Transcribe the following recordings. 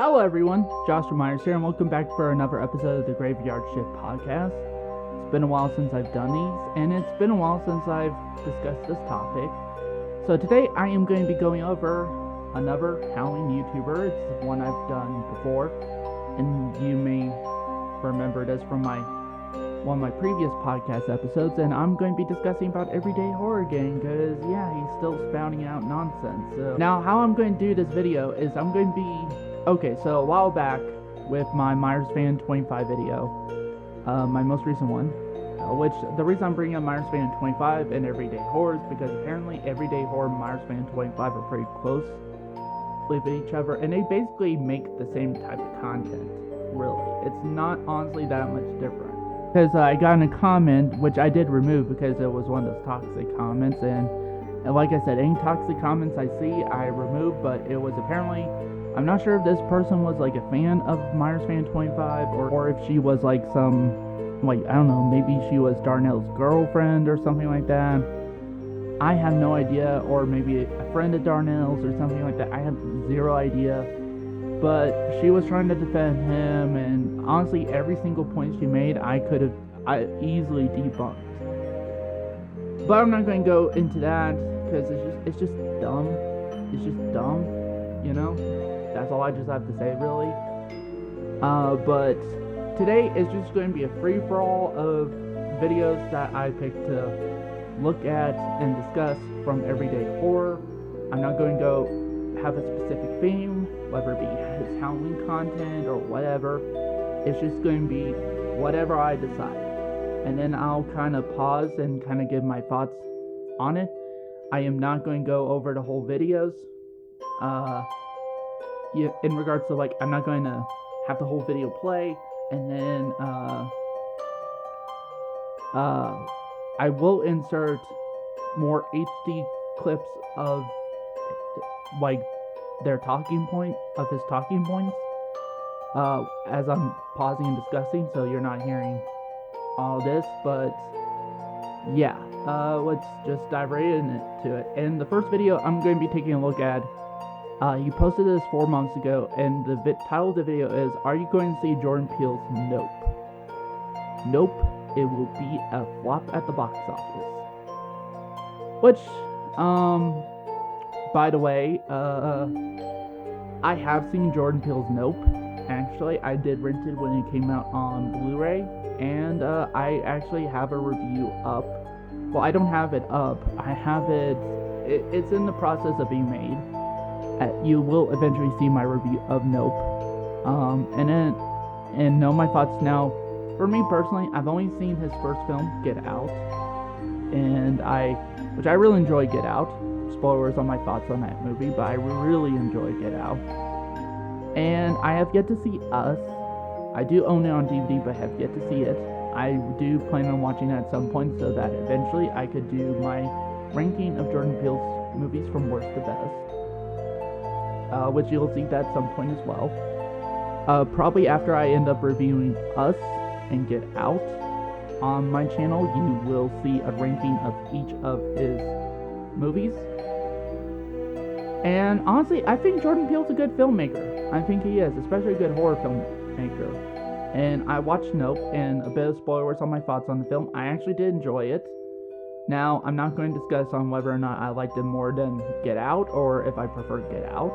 Hello everyone, Josh Myers here, and welcome back for another episode of the Graveyard Shift podcast. It's been a while since I've done these, and it's been a while since I've discussed this topic. So today I am going to be going over another Halloween YouTuber. It's one I've done before, and you may remember this from one of my previous podcast episodes, and I'm going to be discussing about Everyday Horror Gang, because yeah, he's still spouting out nonsense. So now how I'm going to do this video is I'm going to be... Okay, so a while back, with my Myers Fan 25 video, my most recent one, which the reason I'm bringing up Myers Fan 25 and Everyday Horror is because apparently Everyday Horror and Myers Fan 25 are pretty close with each other, and they basically make the same type of content, really. It's not honestly that much different. Because I got in a comment, which I did remove because it was one of those toxic comments, and like I said, any toxic comments I see, I remove, but it was apparently... I'm not sure if this person was like a fan of Myers Fan 25 or if she was like some, like, I don't know, maybe she was Darnell's girlfriend or something like that. I have no idea, or maybe a friend of Darnell's or something like that. I have zero idea. But she was trying to defend him, and honestly, every single point she made, I easily debunked. But I'm not going to go into that because it's just dumb. It's just dumb, you know? That's all I just have to say, really. But today is just going to be a free-for-all of videos that I picked to look at and discuss from Everyday Horror. I'm not going to go have a specific theme, whether it be his Halloween content or whatever. It's just going to be whatever I decide. And then I'll kind of pause and kind of give my thoughts on it. I am not going to go over the whole videos. Yeah, in regards to, like, I'm not going to have the whole video play, and then, I will insert more HD clips of, like, his talking points, as I'm pausing and discussing, so you're not hearing all this, but, yeah, let's just dive right into it. And the first video I'm going to be taking a look at, he posted this 4 months ago, and the title of the video is, "Are you going to see Jordan Peele's Nope?" Nope, it will be a flop at the box office. Which, by the way, I have seen Jordan Peele's Nope. Actually, I did rent it when it came out on Blu-ray, and I actually have a review up. Well, I don't have it up. I have it's in the process of being made. You will eventually see my review of Nope, and know my thoughts now. For me personally, I've only seen his first film, Get Out, which I really enjoy Get Out. Spoilers on my thoughts on that movie, but I really enjoy Get Out. And I have yet to see Us. I do own it on DVD, but have yet to see it. I do plan on watching it at some point, so that eventually I could do my ranking of Jordan Peele's movies from worst to best. Which you'll see that at some point as well. Probably after I end up reviewing Us and Get Out on my channel, you will see a ranking of each of his movies. And honestly, I think Jordan Peele's a good filmmaker. I think he is, especially a good horror filmmaker. And I watched Nope, and a bit of spoilers on my thoughts on the film. I actually did enjoy it. Now, I'm not going to discuss on whether or not I liked it more than Get Out, or if I prefer Get Out.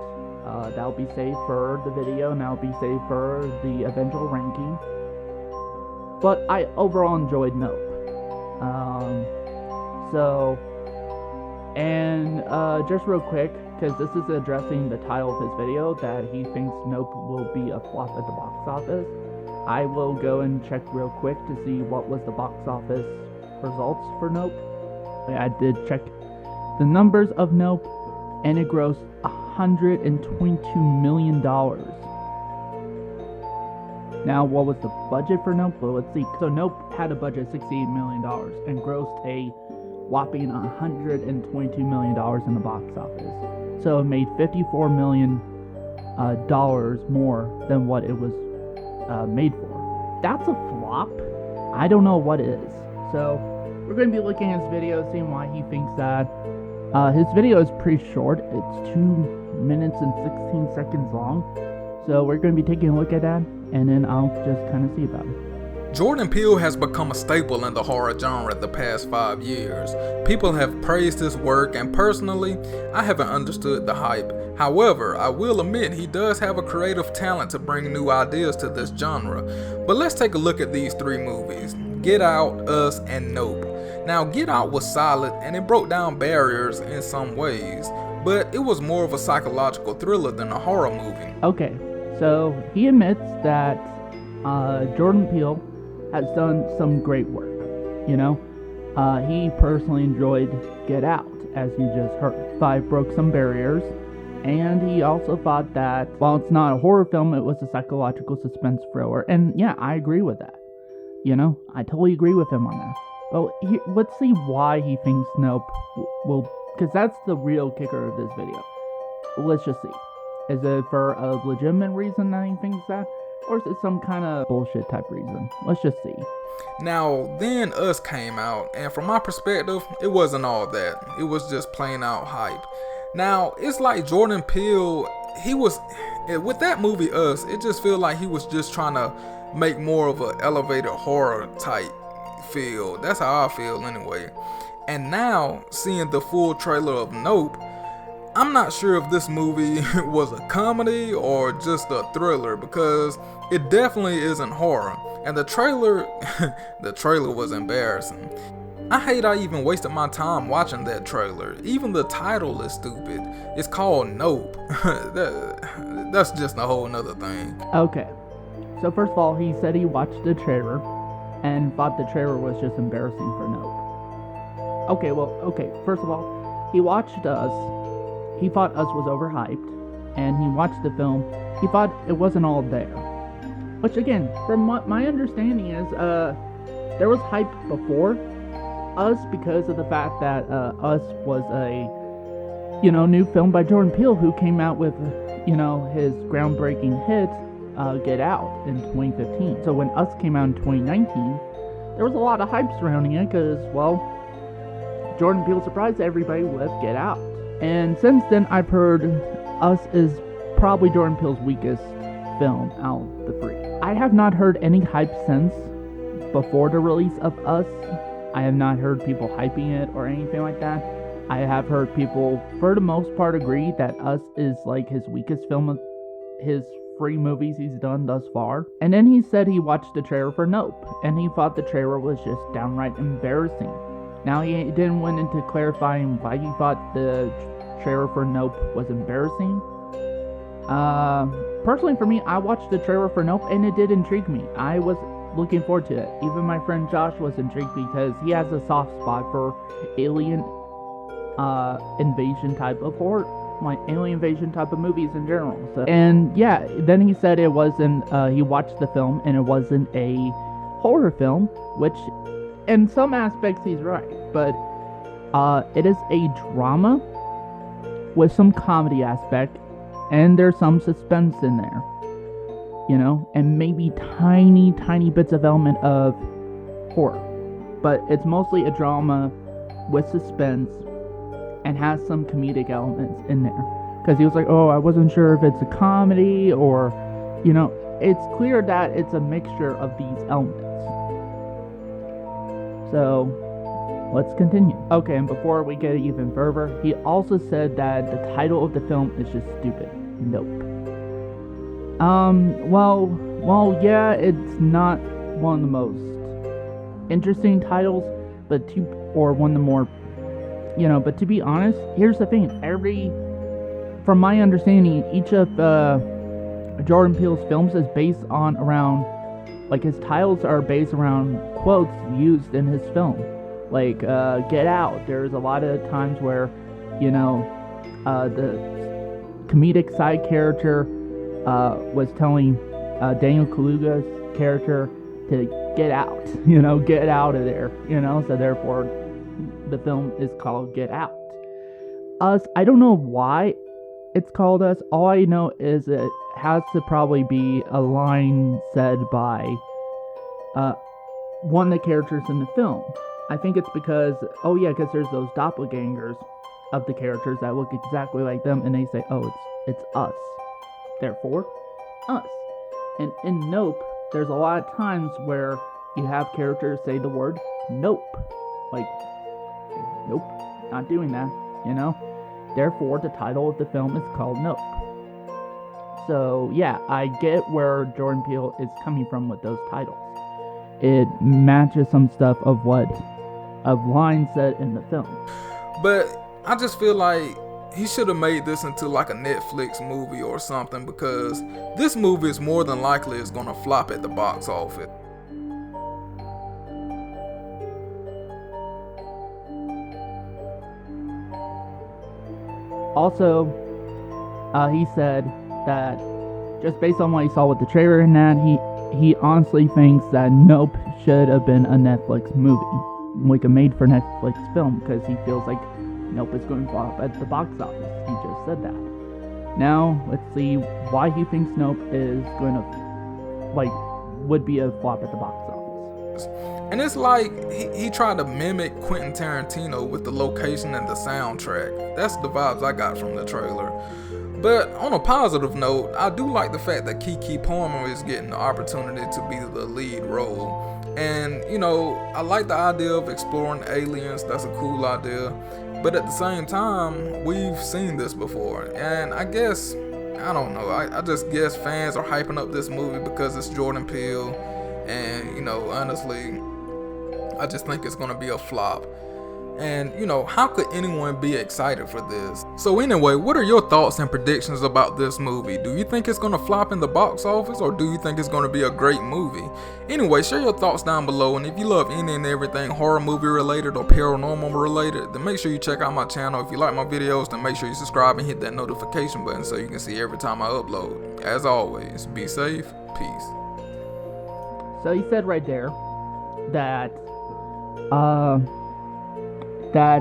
That'll be saved for the video, and that'll be saved for the eventual ranking. But I overall enjoyed Nope. Just real quick, because this is addressing the title of his video, that he thinks Nope will be a flop at the box office. I will go and check real quick to see what was the box office results for Nope. I did check the numbers of Nope, and it grossed $122 million. Now, what was the budget for Nope? Well, let's see. So Nope had a budget of $68 million and grossed a whopping $122 million in the box office. So it made $54 million more than what it was made for. That's a flop? I don't know what is. So we're going to be looking at his video, seeing why he thinks that. His video is pretty short. It's 2 minutes and 16 seconds long. So we're going to be taking a look at that, and then I'll just kind of see about it. Jordan Peele has become a staple in the horror genre the past 5 years. People have praised his work, and personally, I haven't understood the hype. However, I will admit he does have a creative talent to bring new ideas to this genre. But let's take a look at these 3 movies: Get Out, Us, and Nope. Now, Get Out was solid, and it broke down barriers in some ways, but it was more of a psychological thriller than a horror movie. Okay, so he admits that Jordan Peele has done some great work, you know? He personally enjoyed Get Out, as you just heard. 5 broke some barriers, and he also thought that while it's not a horror film, it was a psychological suspense thriller. And yeah, I agree with that. You know, I totally agree with him on that. Well, let's see why he thinks Nope will, because that's the real kicker of this video. Let's just see. Is it for a legitimate reason that he thinks that? Or is it some kind of bullshit type reason? Let's just see. Now, then Us came out, and from my perspective, it wasn't all that. It was just plain out hype. Now, it's like Jordan Peele, with that movie Us, it just feels like he was just trying to make more of an elevated horror type feel. That's how I feel anyway. And now, seeing the full trailer of Nope, I'm not sure if this movie was a comedy or just a thriller, because it definitely isn't horror. And the trailer was embarrassing. I hate I even wasted my time watching that trailer. Even the title is stupid. It's called Nope. That's just a whole nother thing. Okay, so first of all, he said he watched the trailer and thought the trailer was just embarrassing for Nope. Okay, first of all, he watched Us. He thought Us was overhyped, and he watched the film. He thought it wasn't all there. Which again, from what my understanding is, there was hype before Us because of the fact that Us was a, new film by Jordan Peele, who came out with, his groundbreaking hit, Get Out, in 2015. So when Us came out in 2019, there was a lot of hype surrounding it because, well, Jordan Peele surprised everybody with Get Out. And since then, I've heard Us is probably Jordan Peele's weakest film out of the 3. I have not heard any hype since before the release of Us. I have not heard people hyping it or anything like that. I have heard people, for the most part, agree that Us is like his weakest film of his 3 movies he's done thus far. And then he said he watched the trailer for Nope, and he thought the trailer was just downright embarrassing. Now, he didn't went into clarifying why he thought the trailer for Nope was embarrassing. Personally for me, I watched the trailer for Nope, and it did intrigue me. I was looking forward to it. Even my friend Josh was intrigued because he has a soft spot for alien invasion type of horror, like alien invasion type of movies in general. So, and yeah, then he said it wasn't, he watched the film, and it wasn't a horror film, which in some aspects he's right, but it is a drama with some comedy aspect, and there's some suspense in there, and maybe tiny bits of element of horror, but it's mostly a drama with suspense and has some comedic elements in there, because he was like, I wasn't sure if it's a comedy or, it's clear that it's a mixture of these elements. So, let's continue. Okay, and before we get even further, he also said that the title of the film is just stupid. Nope. Well, yeah, it's not one of the most interesting titles, or one of the more, but to be honest, here's the thing. From my understanding, each of Jordan Peele's films is based on around, like, his titles are based around quotes used in his film. Like, Get Out, there's a lot of times where, the comedic side character was telling Daniel Kaluuya's character to get out, get out of there, so therefore the film is called Get Out. Us, I don't know why it's called Us. All I know is it has to probably be a line said by one of the characters in the film. I think it's because there's those doppelgangers of the characters that look exactly like them, and they say, it's us. Therefore, us. And in Nope, there's a lot of times where you have characters say the word nope. Like, nope, not doing that, you know? Therefore, the title of the film is called Nope. So, yeah, I get where Jordan Peele is coming from with those titles. It matches some stuff of lines said in the film. But I just feel like he should have made this into like a Netflix movie or something, because this movie is more than likely is gonna flop at the box office. Also, he said that just based on what he saw with the trailer and that, he honestly thinks that Nope should have been a Netflix movie, like a made-for-Netflix film, because he feels like Nope is going to flop at the box office. He just said that. Now, let's see why he thinks Nope is going to, would be a flop at the box office. And it's like he tried to mimic Quentin Tarantino with the location and the soundtrack. That's the vibes I got from the trailer. But on a positive note, I do like the fact that Keke Palmer is getting the opportunity to be the lead role. And, I like the idea of exploring aliens. That's a cool idea. But at the same time, we've seen this before. And I guess, I don't know, I just guess fans are hyping up this movie because it's Jordan Peele. And, honestly, I just think it's going to be a flop. And, how could anyone be excited for this? So anyway, what are your thoughts and predictions about this movie? Do you think it's going to flop in the box office, or do you think it's going to be a great movie? Anyway, share your thoughts down below, and if you love any and everything horror movie related or paranormal related, then make sure you check out my channel. If you like my videos, then make sure you subscribe and hit that notification button so you can see every time I upload. As always, be safe, peace. So he said right there that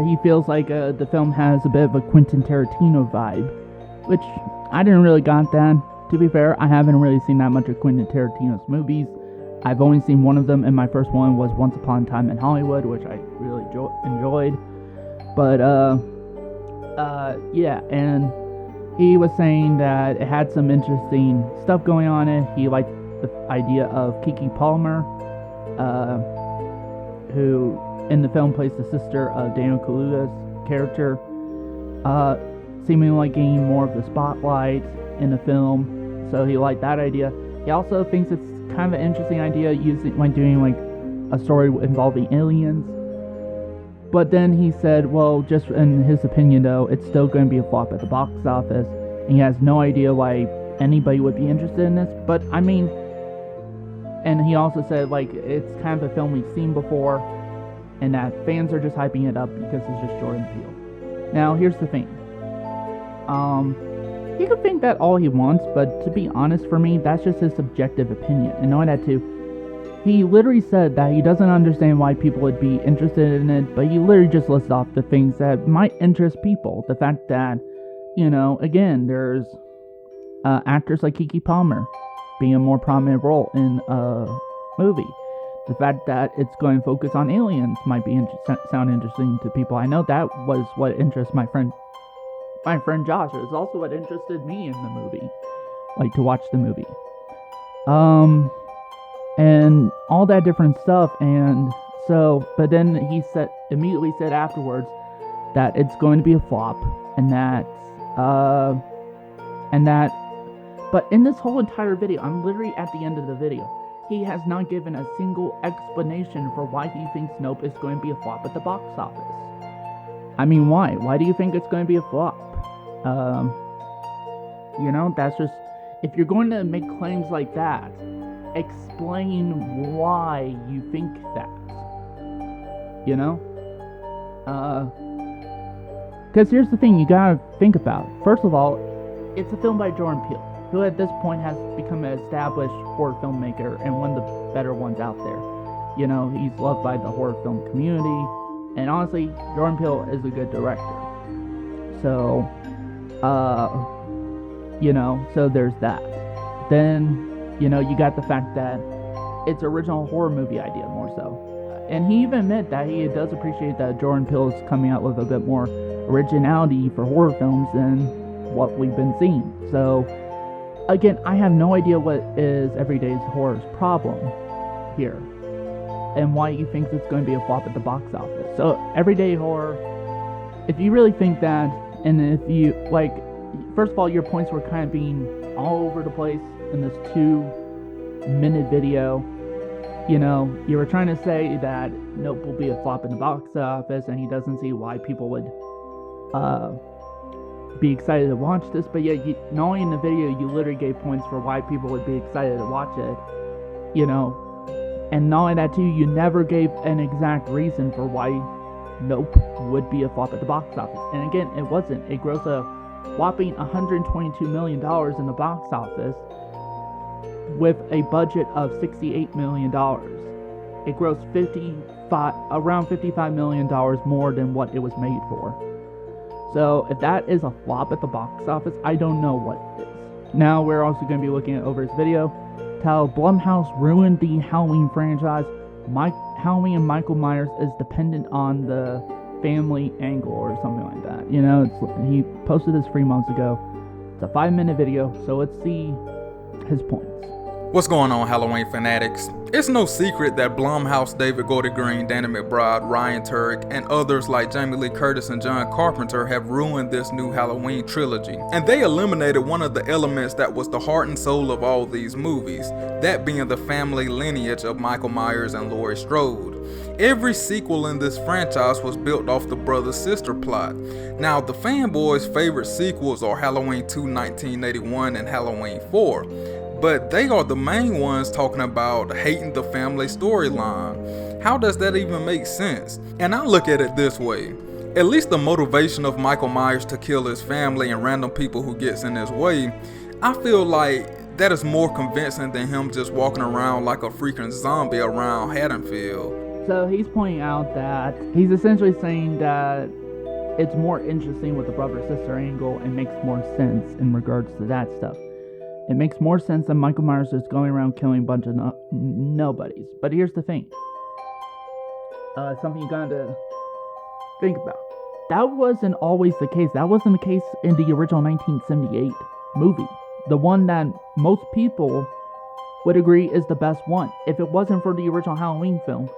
he feels like the film has a bit of a Quentin Tarantino vibe, which I didn't really got that. To be fair, I haven't really seen that much of Quentin Tarantino's movies. I've only seen one of them, and my first one was Once Upon a Time in Hollywood, which I really enjoyed. But, yeah, and he was saying that it had some interesting stuff going on in it. He liked the idea of Keke Palmer, who in the film plays the sister of Daniel Kaluuya's character, seemingly like gaining more of the spotlight in the film. So he liked that idea. He also thinks it's kind of an interesting idea doing a story involving aliens. But then he said, well, just in his opinion though, it's still going to be a flop at the box office, and he has no idea why anybody would be interested in this. But I mean, and he also said it's kind of a film we've seen before, and that fans are just hyping it up because it's just Jordan Peele. Now, here's the thing. He could think that all he wants, but to be honest, for me, that's just his subjective opinion. And knowing that too, he literally said that he doesn't understand why people would be interested in it, but he literally just lists off the things that might interest people. The fact that, again, there's actors like Keke Palmer being a more prominent role in a movie. The fact that it's going to focus on aliens might be sound interesting to people. I know that was what interests my friend Josh. It was also what interested me in the movie, to watch the movie. And all that different stuff. And so, but then he immediately said afterwards that it's going to be a flop, but in this whole entire video, I'm literally at the end of the video, he has not given a single explanation for why he thinks Nope is going to be a flop at the box office. I mean, why? Why do you think it's going to be a flop? That's just, if you're going to make claims like that, explain why you think that. Because here's the thing you gotta think about. First of all, it's a film by Jordan Peele, who at this point has become an established horror filmmaker and one of the better ones out there. He's loved by the horror film community, and honestly, Jordan Peele is a good director. So, so there's that. Then, you got the fact that it's original horror movie idea more so. And he even admitted that he does appreciate that Jordan Peele is coming out with a bit more originality for horror films than what we've been seeing. So, again, I have no idea what is Everyday Horror's problem here, and why he thinks it's going to be a flop at the box office. So, Everyday Horror, if you really think that, and if you, like, first of all, your points were kind of being all over the place in this 2-minute video. You know, you were trying to say that Nope will be a flop in the box office, and he doesn't see why people would be excited to watch this, but yet, not only in the video, you literally gave points for why people would be excited to watch it, you know, and not only that too, you never gave an exact reason for why Nope would be a flop at the box office. And again, it wasn't. It grossed a whopping $122 million in the box office with a budget of $68 million. It grossed around $55 million more than what it was made for. So if that is a flop at the box office, I don't know what is. Now we're also going to be looking at over his video, how Blumhouse ruined the Halloween franchise. Halloween and Michael Myers is dependent on the family angle or something like that. You know, he posted this 3 months ago. It's a 5-minute video, so let's see his points. What's going on, Halloween fanatics? It's no secret that Blumhouse, David Gordon Green, Danny McBride, Ryan Turek, and others like Jamie Lee Curtis and John Carpenter have ruined this new Halloween trilogy. And they eliminated one of the elements that was the heart and soul of all these movies, that being the family lineage of Michael Myers and Laurie Strode. Every sequel in this franchise was built off the brother-sister plot. Now, the fanboys' favorite sequels are Halloween 2 1981 and Halloween 4. But they are the main ones talking about hating the family storyline. How does that even make sense? And I look at it this way. At least the motivation of Michael Myers to kill his family and random people who gets in his way, I feel like that is more convincing than him just walking around like a freaking zombie around Haddonfield. So he's pointing out that he's essentially saying that it's more interesting with the brother-sister angle and makes more sense in regards to that stuff. It makes more sense than Michael Myers just going around killing a bunch of nobodies. But here's the thing. Something you gotta think about. That wasn't always the case. That wasn't the case in the original 1978 movie. The one that most people would agree is the best one. If it wasn't for the original Halloween film,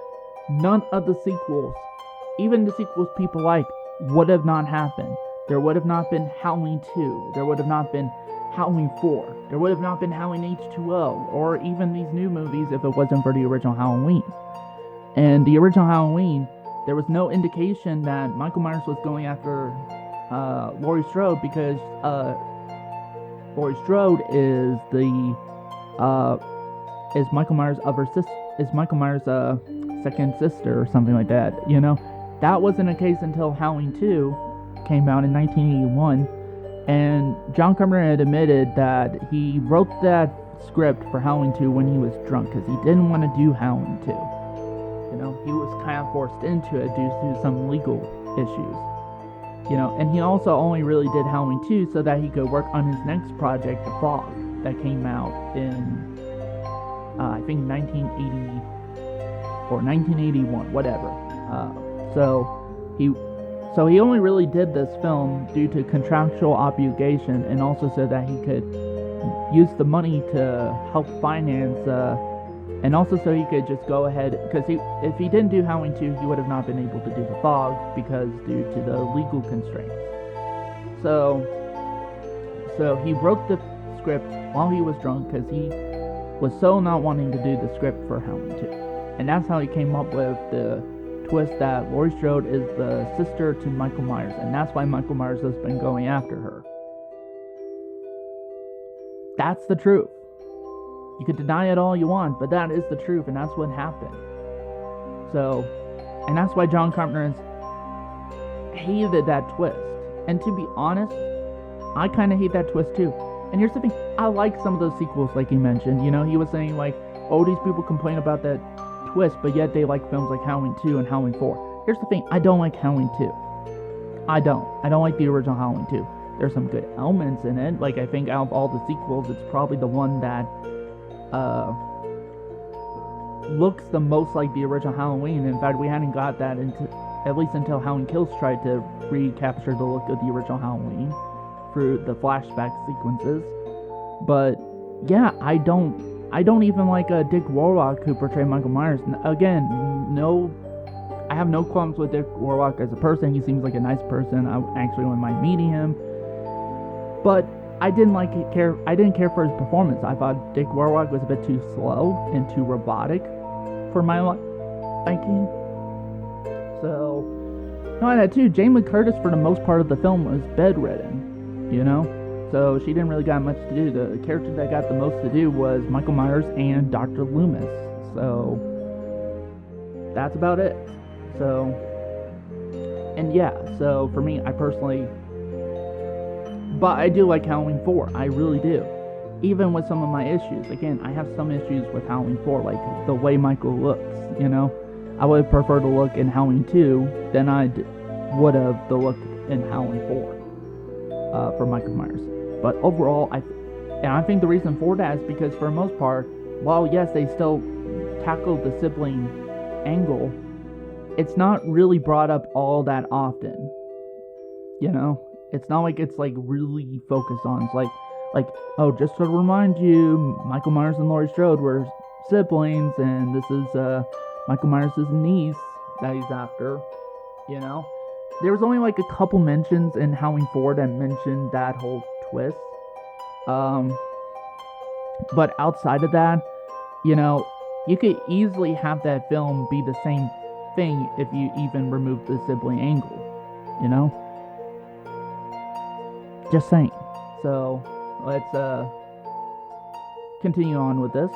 none of the sequels, even the sequels people like, would have not happened. There would have not been Halloween 2. There would have not been Halloween 4. There would have not been Halloween H2O, or even these new movies if it wasn't for the original Halloween. And the original Halloween, there was no indication that Michael Myers was going after Laurie Strode, because Laurie Strode is Michael Myers' other sister, is Michael Myers' second sister or something like that. You know, that wasn't the case until Halloween 2 came out in 1981. And John Carpenter had admitted that he wrote that script for Halloween 2 when he was drunk, because he didn't want to do Halloween 2. You know, he was kind of forced into it due to some legal issues. You know, and he also only really did Halloween 2 so that he could work on his next project, The Fog, that came out in, I think, 1980 or 1981, whatever. So he only really did this film due to contractual obligation, and also so that he could use the money to help finance, and also so he could just go ahead, because if he didn't do Halloween 2, he would have not been able to do The Fog, because due to the legal constraints. So he wrote the script while he was drunk, because he was so not wanting to do the script for Halloween 2. And that's how he came up with the twist that Laurie Strode is the sister to Michael Myers, and that's why Michael Myers has been going after her. That's the truth. You could deny it all you want, but that is the truth, and that's what happened. So, and that's why John Carpenter has hated that twist. And to be honest, I kind of hate that twist too. And here's the thing, I like some of those sequels, like he mentioned. You know, he was saying like, oh, these people complain about that twist, but yet they like films like Halloween 2 and Halloween 4. Here's the thing, I don't like Halloween 2. I don't like the original Halloween 2. There's some good elements in it. Like, I think out of all the sequels, it's probably the one that looks the most like the original Halloween. In fact, we hadn't got that at least until Halloween Kills tried to recapture the look of the original Halloween through the flashback sequences. But yeah, I don't even like Dick Warlock who portrayed Michael Myers. Again, no, I have no qualms with Dick Warlock as a person. He seems like a nice person. I actually wouldn't mind meeting him. But I didn't care for his performance. I thought Dick Warlock was a bit too slow and too robotic for my liking. So, no, that too. Jamie Lee Curtis for the most part of the film was bedridden, you know? So she didn't really got much to do. The character that got the most to do was Michael Myers and Dr. Loomis. So that's about it. So, and yeah, so for me, I personally, but I do like Halloween 4. I really do. Even with some of my issues. Again, I have some issues with Halloween 4, like the way Michael looks, you know? I would prefer to look in Halloween 2 than I would have the look in Halloween 4 for Michael Myers. But overall, I think the reason for that is because for the most part, while yes, they still tackled the sibling angle, it's not really brought up all that often. You know? It's not like it's like really focused on. It's like, oh, just to remind you, Michael Myers and Laurie Strode were siblings, and this is Michael Myers' niece that he's after, you know? There was only like a couple mentions in Halloween 4 that mentioned that whole twist. But outside of that, you know, you could easily have that film be the same thing if you even remove the sibling angle, you know? Just saying. So, let's continue on with this.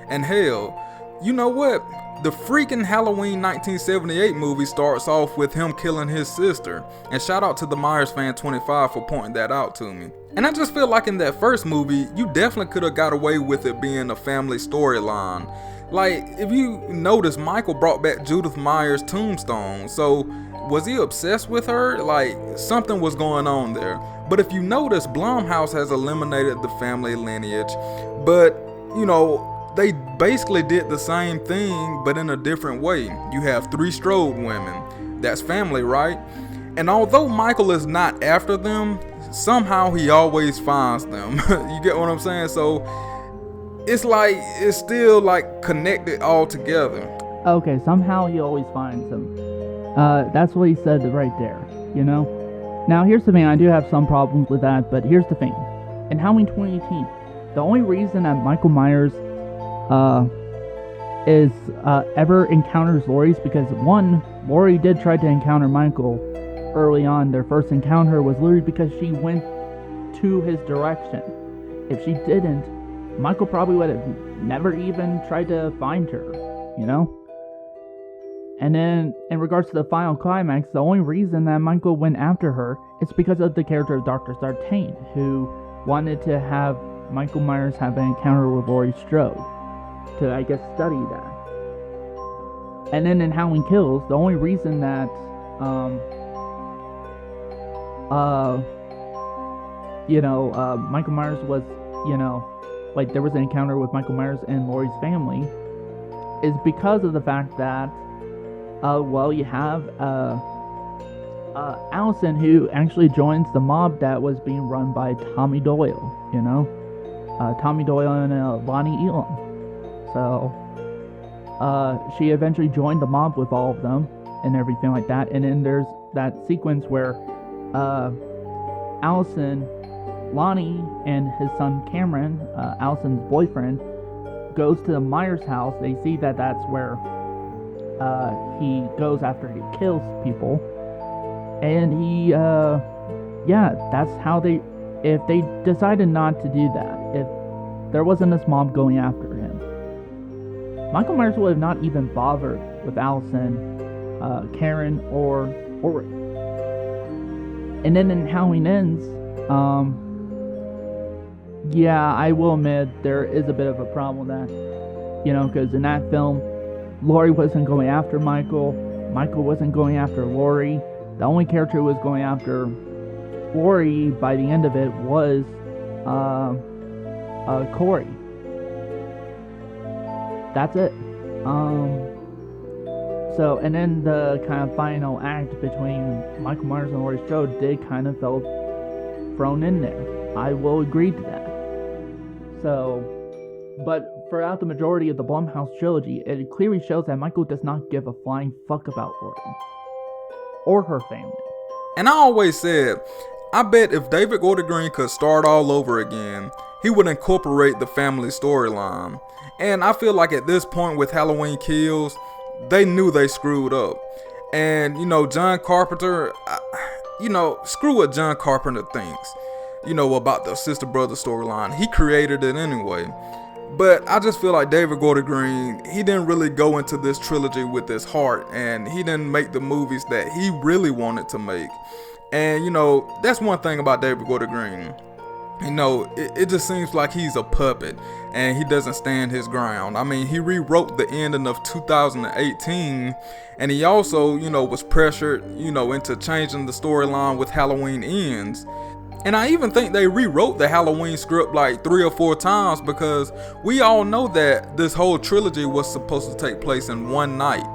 And hell, you know what? The freaking Halloween 1978 movie starts off with him killing his sister. And shout out to the Myers fan 25 for pointing that out to me. And I just feel like in that first movie, you definitely could have got away with it being a family storyline. Like, if you notice, Michael brought back Judith Myers' tombstone. So, was he obsessed with her? Like, something was going on there. But if you notice, Blumhouse has eliminated the family lineage. But, you know, they basically did the same thing, but in a different way. You have 3 Strode women. That's family, right? And although Michael is not after them, somehow he always finds them. You get what I'm saying? So it's like, it's still like connected all together. Okay, somehow he always finds them. That's what he said right there, you know? Now here's the thing, I do have some problems with that, but here's the thing. In Halloween 2018, the only reason that Michael Myers ever encounters Laurie is because, one, Laurie did try to encounter Michael early on. Their first encounter was literally because she went to his direction. If she didn't, Michael probably would have never even tried to find her, you know? And then, in regards to the final climax, the only reason that Michael went after her is because of the character of Dr. Sartain, who wanted to have Michael Myers have an encounter with Laurie Strode to, I guess, study that. And then in Halloween Kills, the only reason that Michael Myers was, like there was an encounter with Michael Myers and Laurie's family is because of the fact that you have Allison, who actually joins the mob that was being run by Tommy Doyle, Tommy Doyle and Lonnie Elam. So she eventually joined the mob with all of them and everything like that. And then there's that sequence where Allison, Lonnie, and his son Cameron, Allison's boyfriend, goes to the Myers house. They see that that's where he goes after he kills people. And he, that's how if they decided not to do that, if there wasn't this mob going after him, Michael Myers would have not even bothered with Allison, Karen, or Rick. And then in Halloween Ends, I will admit there is a bit of a problem with that, because in that film, Laurie wasn't going after Michael wasn't going after Laurie. The only character who was going after Laurie by the end of it was Corey. That's it. So, and then the kind of final act between Michael Myers and Laurie Strode did kind of felt thrown in there. I will agree to that. So, but throughout the majority of the Blumhouse trilogy, it clearly shows that Michael does not give a flying fuck about Lauren or her family. And I always said, I bet if David Gordon Green could start all over again, he would incorporate the family storyline. And I feel like at this point with Halloween Kills, they knew they screwed up. And, John Carpenter, screw what John Carpenter thinks, about the sister brother storyline. He created it anyway. But I just feel like David Gordon Green, he didn't really go into this trilogy with his heart, and he didn't make the movies that he really wanted to make. And, that's one thing about David Gordon Green. It just seems like he's a puppet, and he doesn't stand his ground. I mean, he rewrote the ending of 2018, and he also, was pressured, into changing the storyline with Halloween Ends. And I even think they rewrote the Halloween script like 3 or 4 times, because we all know that this whole trilogy was supposed to take place in one night.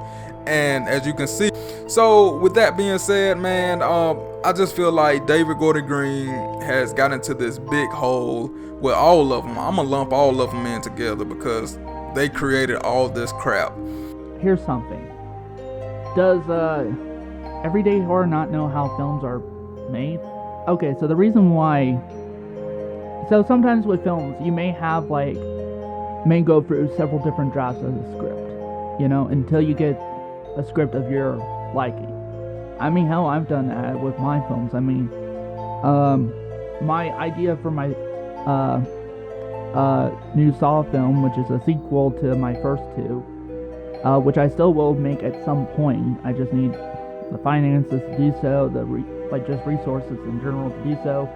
And as you can see, so with that being said, man, I just feel like David Gordon Green has got into this big hole with all of them. I'm gonna lump all of them in together because they created all this crap. Here's something. Does Everyday Horror not know how films are made? Okay, so the reason why... So sometimes with films, you may may go through several different drafts of the script, until you get a script of your liking. I mean, hell, I've done that with my films. I mean, my idea for my new Saw film, which is a sequel to my first 2, which I still will make at some point. I just need the finances to do so, just resources in general to do so.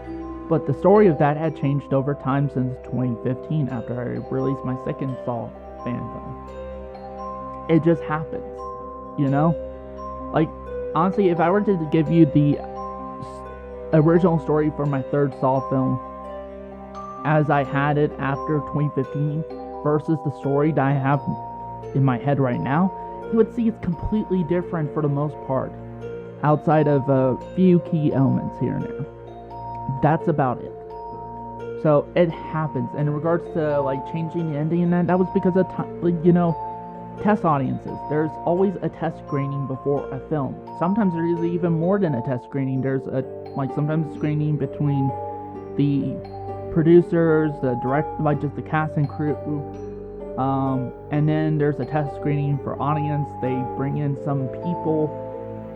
But the story of that had changed over time since 2015 after I released my second Saw fan film. It just happens, Honestly, if I were to give you the original story for my third Saw film as I had it after 2015 versus the story that I have in my head right now, you would see it's completely different for the most part, outside of a few key elements here and there. That's about it. So it happens. And in regards to changing the ending and that was because of test audiences. There's always a test screening before a film. Sometimes there is even more than a test screening. There's sometimes a screening between the producers, the just the cast and crew, and then there's a test screening for audience. They bring in some people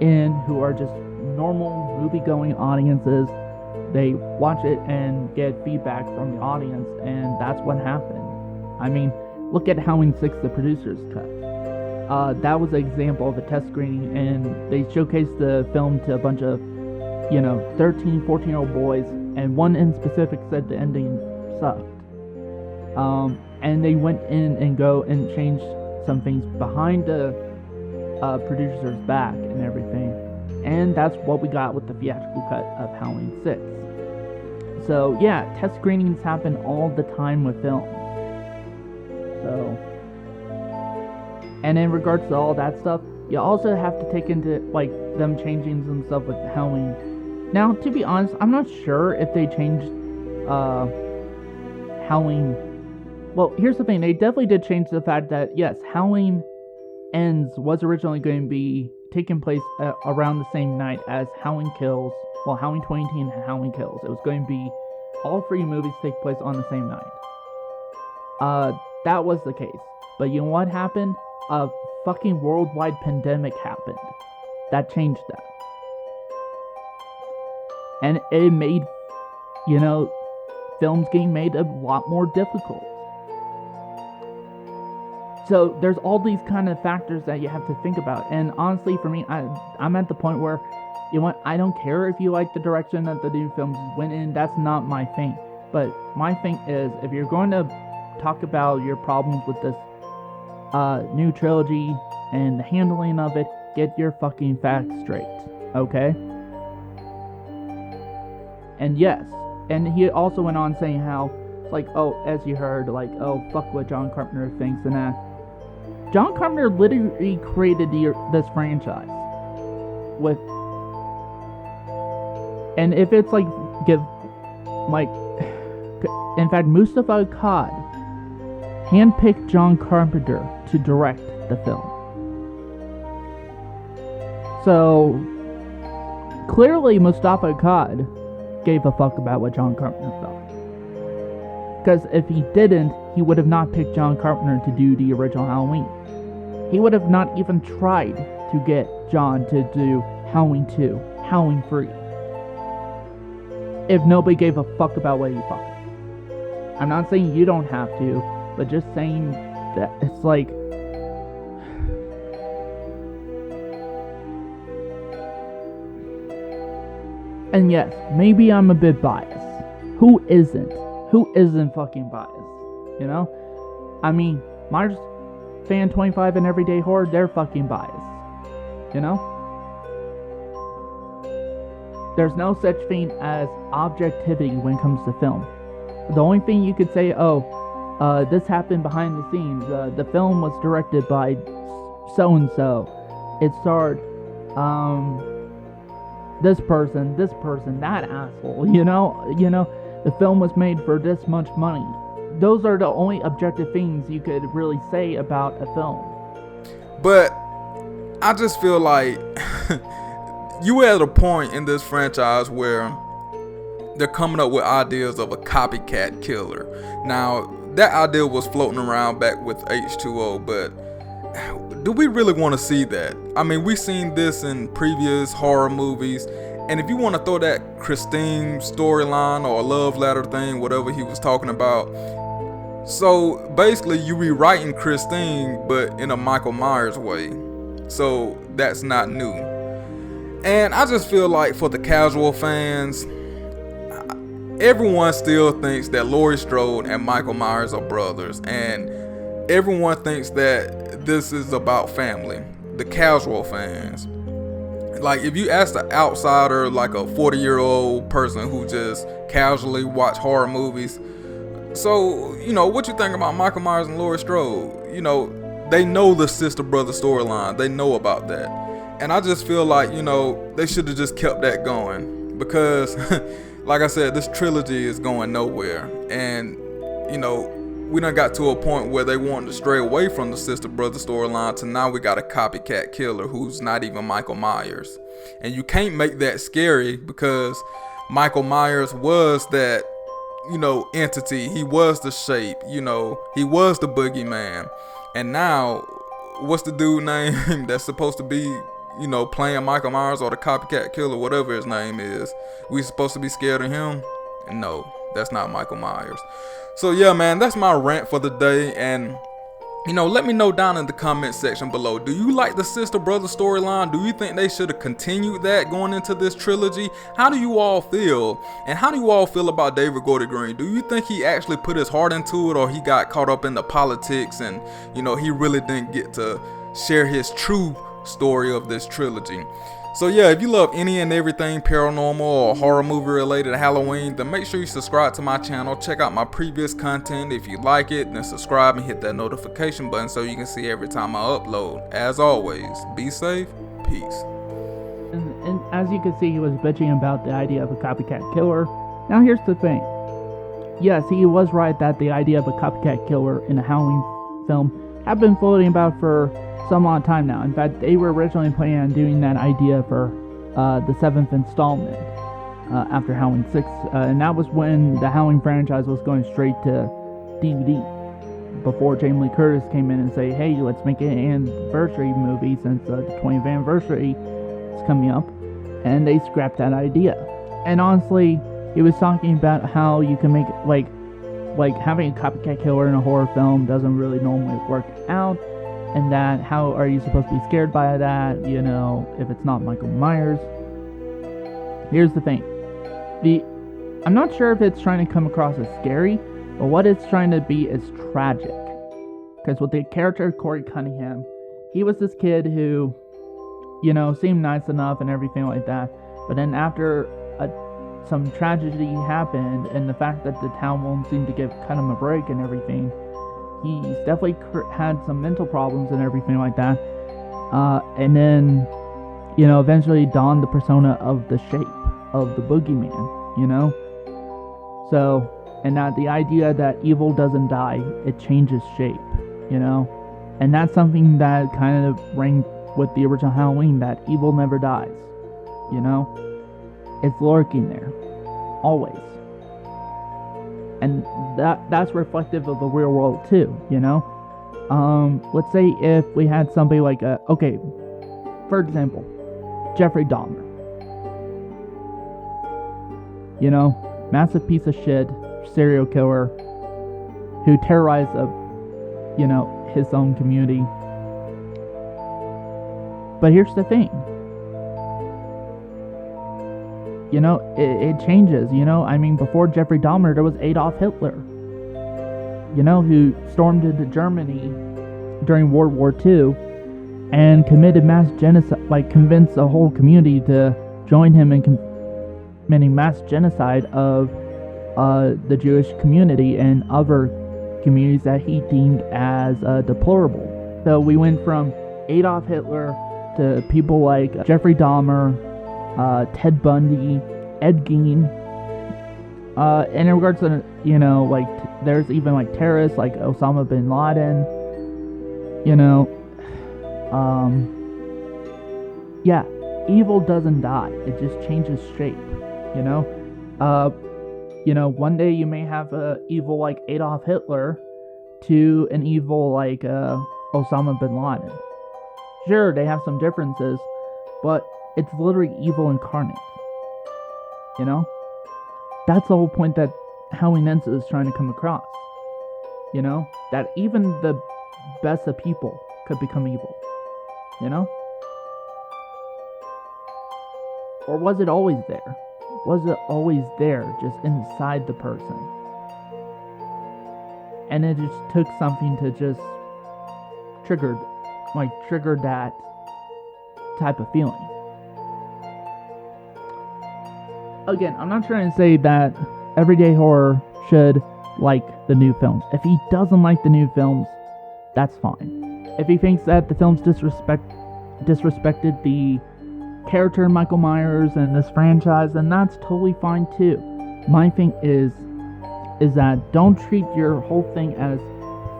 in who are just normal movie-going audiences. They watch it and get feedback from the audience, and that's what happened. I mean, look at Halloween 6, the producer's cut. That was an example of a test screening, and they showcased the film to a bunch of, 13, 14-year-old boys, and one in specific said the ending sucked. And they went in and changed some things behind the producer's back and everything. And that's what we got with the theatrical cut of Halloween 6. So, yeah, test screenings happen all the time with films. So, and in regards to all that stuff, you also have to take into them changing some stuff with Halloween. Now, to be honest, I'm not sure if they changed Halloween. Well, here's the thing: they definitely did change the fact that yes, Halloween Ends was originally going to be taking place around the same night as Halloween Kills. Well, Halloween 2018 and Halloween Kills. It was going to be all 3 movies take place on the same night. That was the case. But you know what happened? A fucking worldwide pandemic happened. That changed that. And it made, films getting made a lot more difficult. So there's all these kind of factors that you have to think about. And honestly, for me, I'm at the point where, I don't care if you like the direction that the new films went in. That's not my thing. But my thing is, if you're going to talk about your problems with this new trilogy and the handling of it, get your fucking facts straight, okay? And yes, and he also went on saying how, as you heard, fuck what John Carpenter thinks and that. John Carpenter literally created this franchise with, and if it's In fact, Mustafa Akkad handpicked John Carpenter to direct the film. So, clearly Mustafa Akkad gave a fuck about what John Carpenter thought. Because if he didn't, he would have not picked John Carpenter to do the original Halloween. He would have not even tried to get John to do Halloween 2, Halloween 3, if nobody gave a fuck about what he thought. I'm not saying you don't have to, but just saying that it's like... And yes, maybe I'm a bit biased. Who isn't? Who isn't fucking biased? You know? I mean, Myers Fan 25 and Everyday Horror, they're fucking biased. You know? There's no such thing as objectivity when it comes to film. The only thing you could say, this happened behind the scenes. The film was directed by so-and-so. It starred, this person, that asshole, you know, the film was made for this much money. Those are the only objective things you could really say about a film. But I just feel like you at a point in this franchise where they're coming up with ideas of a copycat killer. Now, that idea was floating around back with H2O, but do we really want to see that? I mean, we've seen this in previous horror movies, and if you want to throw that Christine storyline or love letter thing, whatever he was talking about, so basically you rewriting Christine, but in a Michael Myers way. So that's not new. And I just feel like for the casual fans, everyone still thinks that Laurie Strode and Michael Myers are brothers, and everyone thinks that this is about family. The casual fans. Like, if you ask the outsider, like a 40-year-old person who just casually watch horror movies, so, you know, what you think about Michael Myers and Laurie Strode? You know, they know the sister-brother storyline. They know about that. And I just feel like, you know, they should have just kept that going. Because, like I said, this trilogy is going nowhere. And, you know, we done got to a point where they wanted to stray away from the sister-brother storyline to now we got a copycat killer who's not even Michael Myers. And you can't make that scary because Michael Myers was that, you know, entity. He was the shape, you know, he was the boogeyman. And now, what's the dude name that's supposed to be, you know, playing Michael Myers or the copycat killer, whatever his name is? We supposed to be scared of him? No, that's not Michael Myers. So yeah, man, that's my rant for the day. And, you know, let me know down in the comment section below. Do you like the sister-brother storyline? Do you think they should have continued that going into this trilogy? How do you all feel? And how do you all feel about David Gordon Green? Do you think he actually put his heart into it, or he got caught up in the politics and, you know, he really didn't get to share his true story of this trilogy? So yeah, if you love any and everything paranormal or horror movie related to Halloween, then make sure you subscribe to my channel. Check out my previous content. If you like it, then subscribe and hit that notification button so you can see every time I upload. As always, be safe, peace. And as you can see, he was bitching about the idea of a copycat killer. Now here's the thing. Yes, he was right that the idea of a copycat killer in a Halloween film had been floating about for some odd time now. In fact, they were originally planning on doing that idea for the 7th installment after Halloween 6, and that was when the Halloween franchise was going straight to DVD, before Jamie Lee Curtis came in and say, hey, let's make an anniversary movie since the 20th anniversary is coming up, and they scrapped that idea. And honestly, he was talking about how you can make like having a copycat killer in a horror film doesn't really normally work out. And that, how are you supposed to be scared by that, you know, if it's not Michael Myers? Here's the thing. I'm not sure if it's trying to come across as scary, but what it's trying to be is tragic. Because with the character Corey Cunningham, he was this kid who, you know, seemed nice enough and everything like that. But then after some tragedy happened, and the fact that the town won't seem to cut him a break and everything, he's definitely had some mental problems and everything like that. And then, you know, eventually donned the persona of the shape of the boogeyman, you know? So, And that the idea that evil doesn't die, it changes shape, And that's something that kind of rang with the original Halloween, that evil never dies, It's lurking there, always. And that's reflective of the real world too, Let's say if we had somebody like for example, Jeffrey Dahmer. Massive piece of shit, serial killer, who terrorized his own community. But here's the thing. It changes, before Jeffrey Dahmer, there was Adolf Hitler, who stormed into Germany during World War II and committed mass genocide, convinced a whole community to join him in committing mass genocide of the Jewish community and other communities that he deemed as deplorable. So we went from Adolf Hitler to people like Jeffrey Dahmer, Ted Bundy, Ed Gein. And in regards to, there's even terrorists like Osama bin Laden. Yeah, evil doesn't die. It just changes shape, one day you may have a evil like Adolf Hitler to an evil like Osama bin Laden. Sure, they have some differences, but it's literally evil incarnate. That's the whole point that Halloween Ends is trying to come across. That even the best of people could become evil. Or was it always there? Was it always there, just inside the person? And it just took something to just trigger that type of feeling. Again, I'm not trying to say that everyday horror should like the new films. If he doesn't like the new films, that's fine. If he thinks that the films disrespected the character Michael Myers and this franchise, then that's totally fine too. My thing is that don't treat your whole thing as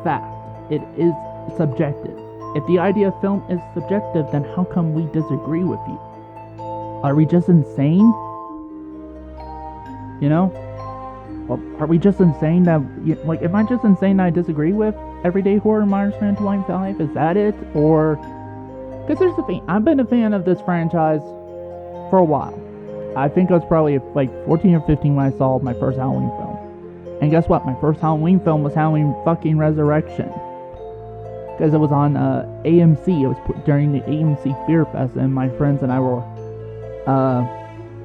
fact. It is subjective. If the idea of film is subjective, then how come we disagree with you? Are we just insane? Well, are we just insane that, am I just insane that I disagree with Everyday Horror Myers Franchise 25? Is that it? Or, because here's the thing, I've been a fan of this franchise for a while. I think I was probably 14 or 15 when I saw my first Halloween film. And guess what? My first Halloween film was Halloween fucking Resurrection. Because it was on AMC. It was during the AMC Fear Fest, and my friends and I were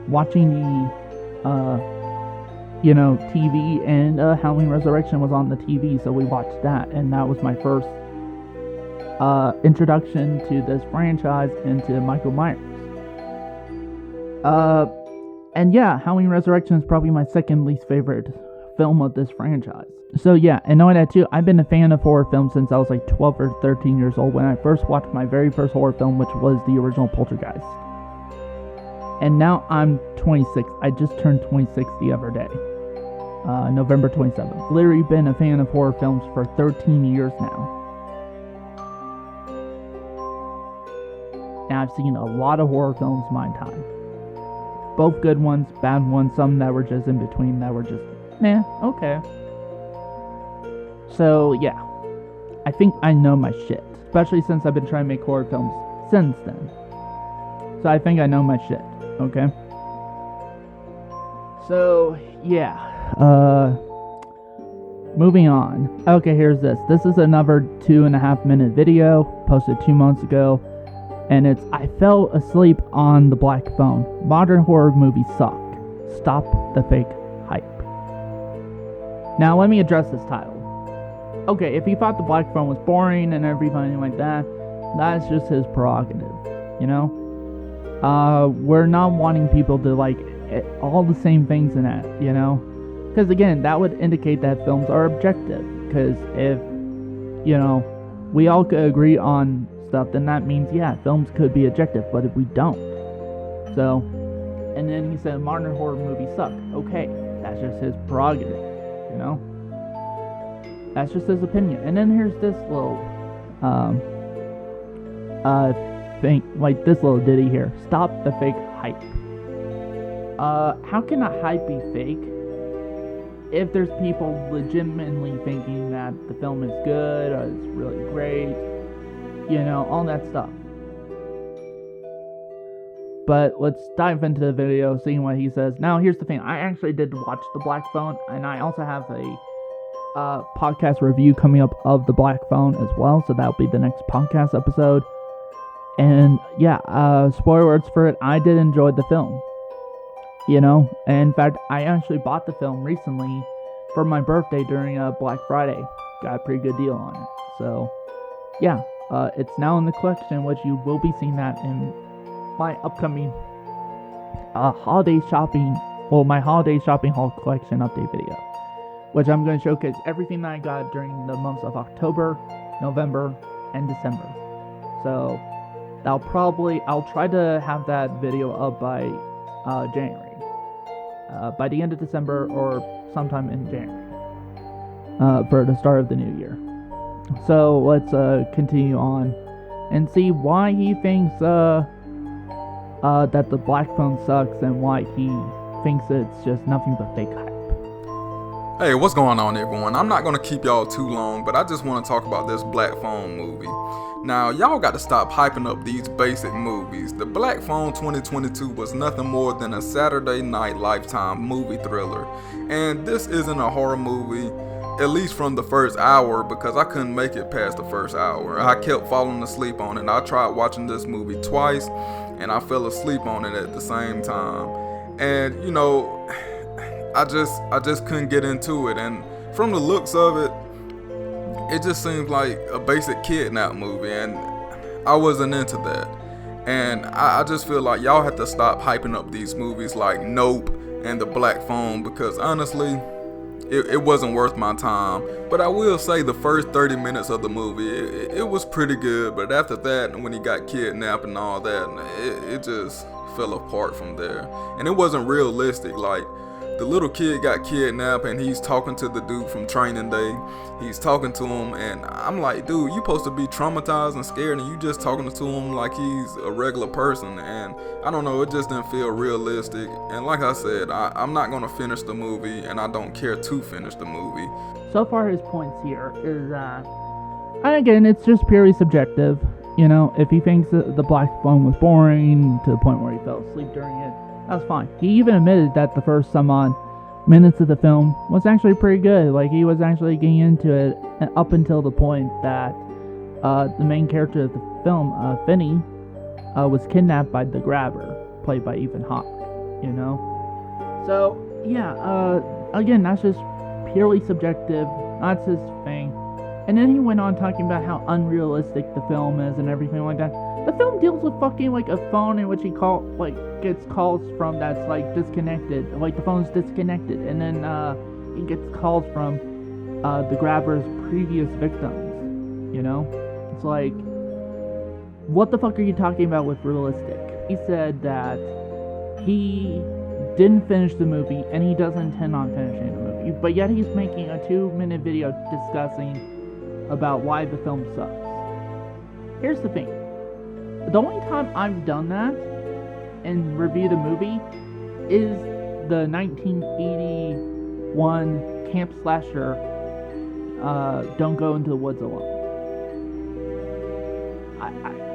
watching the TV, and Halloween Resurrection was on the TV, so we watched that, and that was my first introduction to this franchise and to Michael Myers. And yeah, Halloween Resurrection is probably my second least favorite film of this franchise. So yeah, and knowing that too, I've been a fan of horror films since I was 12 or 13 years old when I first watched my very first horror film, which was the original Poltergeist. And now I'm 26. I just turned 26 the other day. November 27th. Literally been a fan of horror films for 13 years now. And I've seen a lot of horror films my time. Both good ones, bad ones, some that were just in between that were just, okay. So yeah, I think I know my shit. Especially since I've been trying to make horror films since then. So I think I know my shit, okay? So, yeah. Moving on. Okay, here's this. This is another 2.5 minute video posted 2 months ago. And it's, I fell asleep on the black phone. Modern horror movies suck. Stop the fake hype. Now, let me address this title. Okay, if he thought the black phone was boring and everything like that, that's just his prerogative, We're not wanting people to like all the same things in that, Because again, that would indicate that films are objective. Because if, we all could agree on stuff, then that means, yeah, films could be objective. But if we don't, and then he said modern horror movies suck. Okay, that's just his prerogative. you know? That's just his opinion. And then here's this little thing, like this little ditty here. Stop the fake hype. How can a hype be fake if there's people legitimately thinking that the film is good or it's really great, you know, all that stuff. But let's dive into the video, seeing what he says. Now, here's the thing. I actually did watch The Black Phone, and I also have a podcast review coming up of The Black Phone as well, so that'll be the next podcast episode. And yeah, spoiler words for it, I did enjoy the film. You know, and in fact, I actually bought the film recently for my birthday during Black Friday. Got a pretty good deal on it. So, yeah, it's now in the collection, which you will be seeing that in my upcoming holiday shopping haul collection update video, which I'm going to showcase everything that I got during the months of October, November, and December. So I'll try to have that video up by January, by the end of December or sometime in January, for the start of the new year. So let's continue on and see why he thinks that The Black Phone sucks and why he thinks it's just nothing but fake hype. Hey, what's going on, everyone? I'm not going to keep y'all too long, but I just want to talk about this Black Phone movie. Now, y'all got to stop hyping up these basic movies. The Black Phone 2022 was nothing more than a Saturday night Lifetime movie thriller. And this isn't a horror movie, at least from the first hour, because I couldn't make it past the first hour. I kept falling asleep on it. I tried watching this movie twice, and I fell asleep on it at the same time. And, you know, I just couldn't get into it. And from the looks of it, it just seems like a basic kidnap movie, and I wasn't into that. And I just feel like y'all have to stop hyping up these movies like Nope and The Black Phone, because honestly, it wasn't worth my time. But I will say the first 30 minutes of the movie, it was pretty good. But after that, when he got kidnapped and all that, it just fell apart from there. And it wasn't realistic. Like, the little kid got kidnapped and he's talking to the dude from Training Day. He's talking to him, and I'm like, dude, you supposed to be traumatized and scared, and you just talking to him like he's a regular person. And I don't know, it just didn't feel realistic. And like I said, I'm not going to finish the movie, and I don't care to finish the movie. So far, his points here is that, and again, it's just purely subjective. You know, if he thinks that The Black Phone was boring to the point where he fell asleep during it, that's fine. He even admitted that the first some odd minutes of the film was actually pretty good. Like, he was actually getting into it up until the point that the main character of the film, Finney, was kidnapped by the Grabber, played by Ethan Hawke, you know? So, yeah, again, that's just purely subjective. That's his thing. And then he went on talking about how unrealistic the film is and everything like that. The film deals with fucking, like, a phone in which he gets calls from that's, like, disconnected. Like, the phone's disconnected. And then, he gets calls from, the Grabber's previous victims. You know? It's like, what the fuck are you talking about with realistic? He said that he didn't finish the movie, and he doesn't intend on finishing the movie. But yet he's making a 2-minute video discussing about why the film sucks. Here's the thing. The only time I've done that and reviewed a movie is the 1981 camp slasher, Don't Go Into the Woods Alone.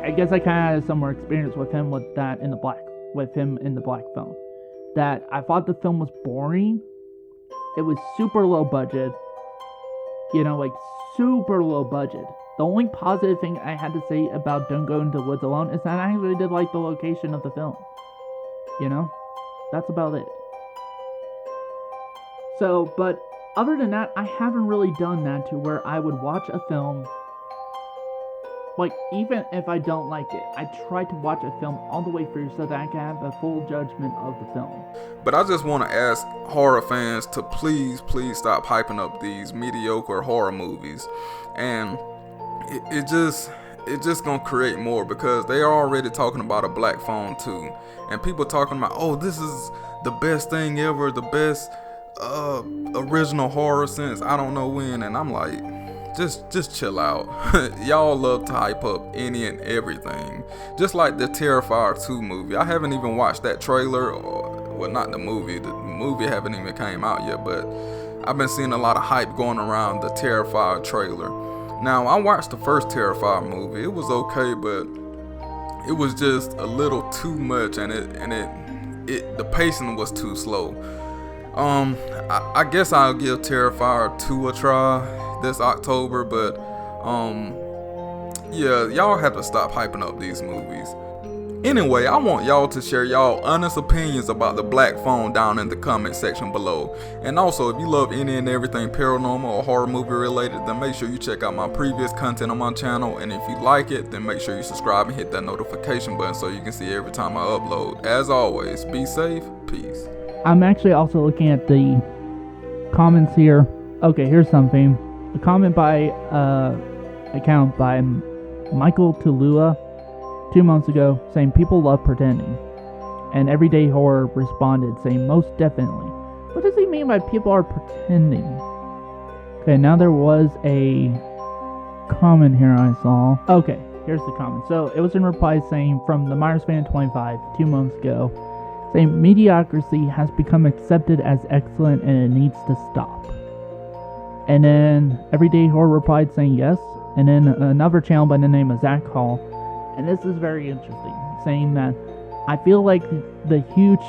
I guess I kind of had some more experience with him with that in the Black Phone. That I thought the film was boring. It was super low budget. You know, like super low budget. The only positive thing I had to say about Don't Go Into the Woods Alone is that I actually did like the location of the film. You know? That's about it. So, but other than that, I haven't really done that to where I would watch a film. Like, even if I don't like it, I try to watch a film all the way through so that I can have a full judgment of the film. But I just want to ask horror fans to please stop hyping up these mediocre horror movies. And it's just gonna create more, because they are already talking about a Black Phone 2, and people talking about, oh, this is the best thing ever, the best original horror since I don't know when, and I'm like, just chill out. Y'all love to hype up any and everything, just like the Terrifier 2 movie. I haven't even watched that trailer, or well, not the movie. The movie haven't even came out yet, but I've been seeing a lot of hype going around the Terrifier trailer. Now, I watched the first Terrifier movie. It was okay, but it was just a little too much, and the pacing was too slow. I guess I'll give Terrifier 2 a try this October, but yeah, y'all have to stop hyping up these movies. Anyway, I want y'all to share y'all honest opinions about the Black Phone down in the comment section below. And also, if you love any and everything paranormal or horror movie related, then make sure you check out my previous content on my channel. And if you like it, then make sure you subscribe and hit that notification button so you can see every time I upload. As always, be safe, peace. I'm actually also looking at the comments here. Okay, here's something. A comment by account by Michael Tulua 2 months ago saying people love pretending, and Everyday Horror responded saying most definitely. What does he mean by people are pretending? Okay, now there was a comment here I saw. Okay, here's the comment. So it was in reply saying from the Myers fan 25 2 months ago, saying mediocrity has become accepted as excellent and it needs to stop. And then Everyday Horror replied saying yes. And then another channel by the name of Zach Hall, and this is very interesting, saying that I feel like the huge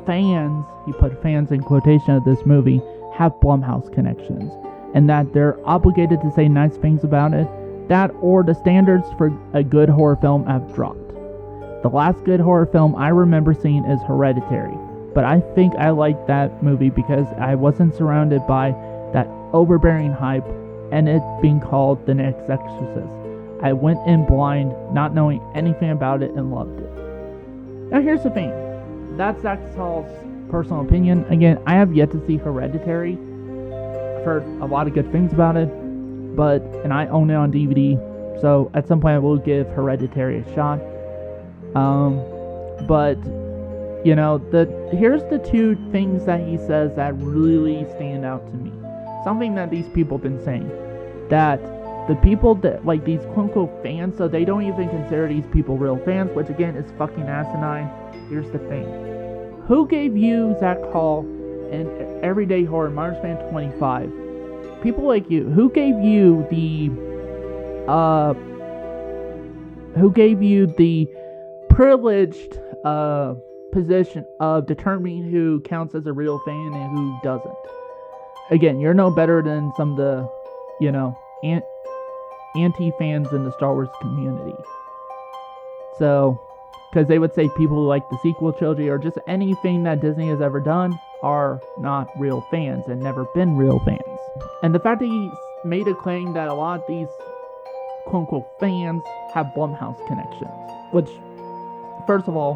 fans, he put fans in quotation of this movie, have Blumhouse connections, and that they're obligated to say nice things about it, that or the standards for a good horror film have dropped. The last good horror film I remember seeing is Hereditary, but I think I liked that movie because I wasn't surrounded by that overbearing hype and it being called The Next Exorcist. I went in blind, not knowing anything about it, and loved it. Now here's the thing. That's Zach Hall's personal opinion. Again, I have yet to see Hereditary. I've heard a lot of good things about it, and I own it on DVD, so at some point I will give Hereditary a shot. But, you know, here's the two things that he says that really stand out to me. Something that these people have been saying, that the people that, like, these quote-unquote fans, so they don't even consider these people real fans, which again is fucking asinine. Here's the thing. Who gave you, Zach Hall, and Everyday Horror, Myers Fan 25, people like you, who gave you the privileged position of determining who counts as a real fan and who doesn't? Again, you're no better than some of the, you know, anti-fans in the Star Wars community. So, because they would say people who like the sequel trilogy or just anything that Disney has ever done are not real fans and never been real fans. And the fact that he made a claim that a lot of these quote-unquote fans have Blumhouse connections, which, first of all,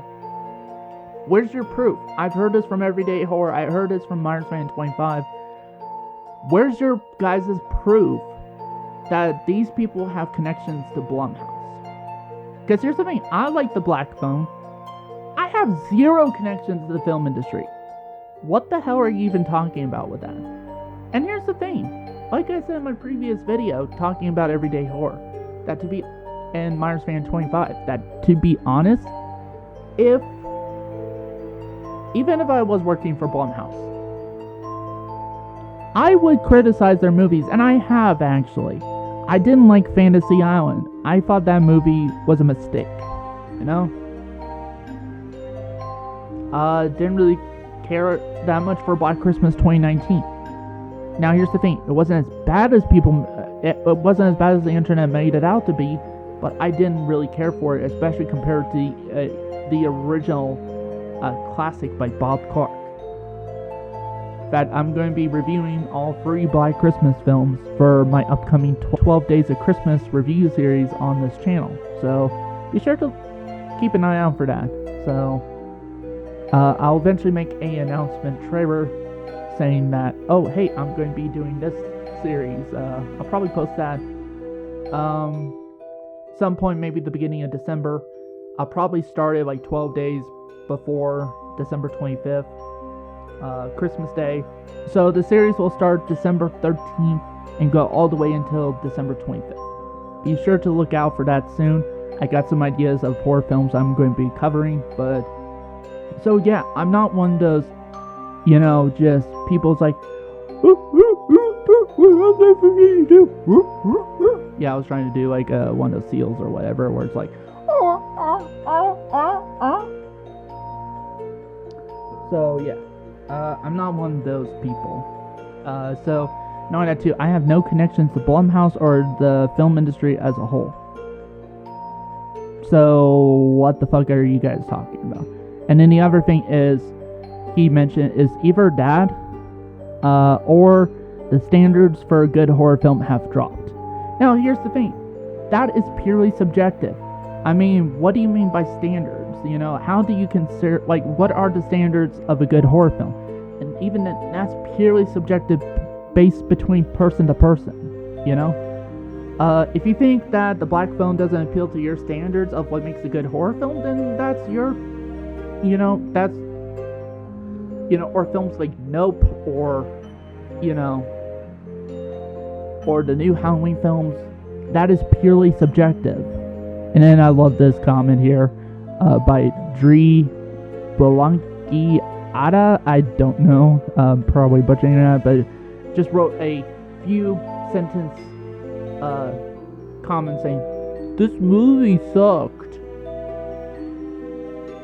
where's your proof? I've heard this from Everyday Horror. I heard this from Myers Fan 25. Where's your guys' proof that these people have connections to Blumhouse? Because here's the thing, I like the Black Phone. I have zero connections to the film industry. What the hell are you even talking about with that? And here's the thing, like I said in my previous video talking about Everyday Horror, that to be, and Myers Fan 25, that to be honest, even if I was working for Blumhouse, I would criticize their movies, and I have actually. I didn't like Fantasy Island. I thought that movie was a mistake, you know? Didn't really care that much for Black Christmas 2019. Now here's the thing, it wasn't as bad as it wasn't as bad as the internet made it out to be, but I didn't really care for it, especially compared to the original classic by Bob Clark. In fact, I'm going to be reviewing all 3 Black Christmas films for my upcoming 12 Days of Christmas review series on this channel. So be sure to keep an eye out for that. So I'll eventually make an announcement trailer saying that, oh hey, I'm going to be doing this series. I'll probably post that some point, maybe the beginning of December. I'll probably start it like 12 days before December 25th. Christmas Day. So the series will start December 13th and go all the way until December 25th. Be sure to look out for that soon. I got some ideas of horror films I'm going to be covering, but so yeah, I'm not one of those, just people's like, yeah, I was trying to do like one of those seals or whatever, where it's like, so yeah, I'm not one of those people. So knowing that too, I have no connections to Blumhouse or the film industry as a whole. So what the fuck are you guys talking about? And then the other thing is, he mentioned, is either that, or the standards for a good horror film have dropped. Now here's the thing, that is purely subjective. I mean, what do you mean by standards? How do you consider, like, what are the standards of a good horror film? And even that's purely subjective, based between person to person, if you think that The Black Phone doesn't appeal to your standards of what makes a good horror film, then that's your, or films like Nope, or, or the new Halloween films, that is purely subjective. And then I love this comment here, by Debunking. I don't know, probably butchering that, but just wrote a few sentence comment saying, "This movie sucked,"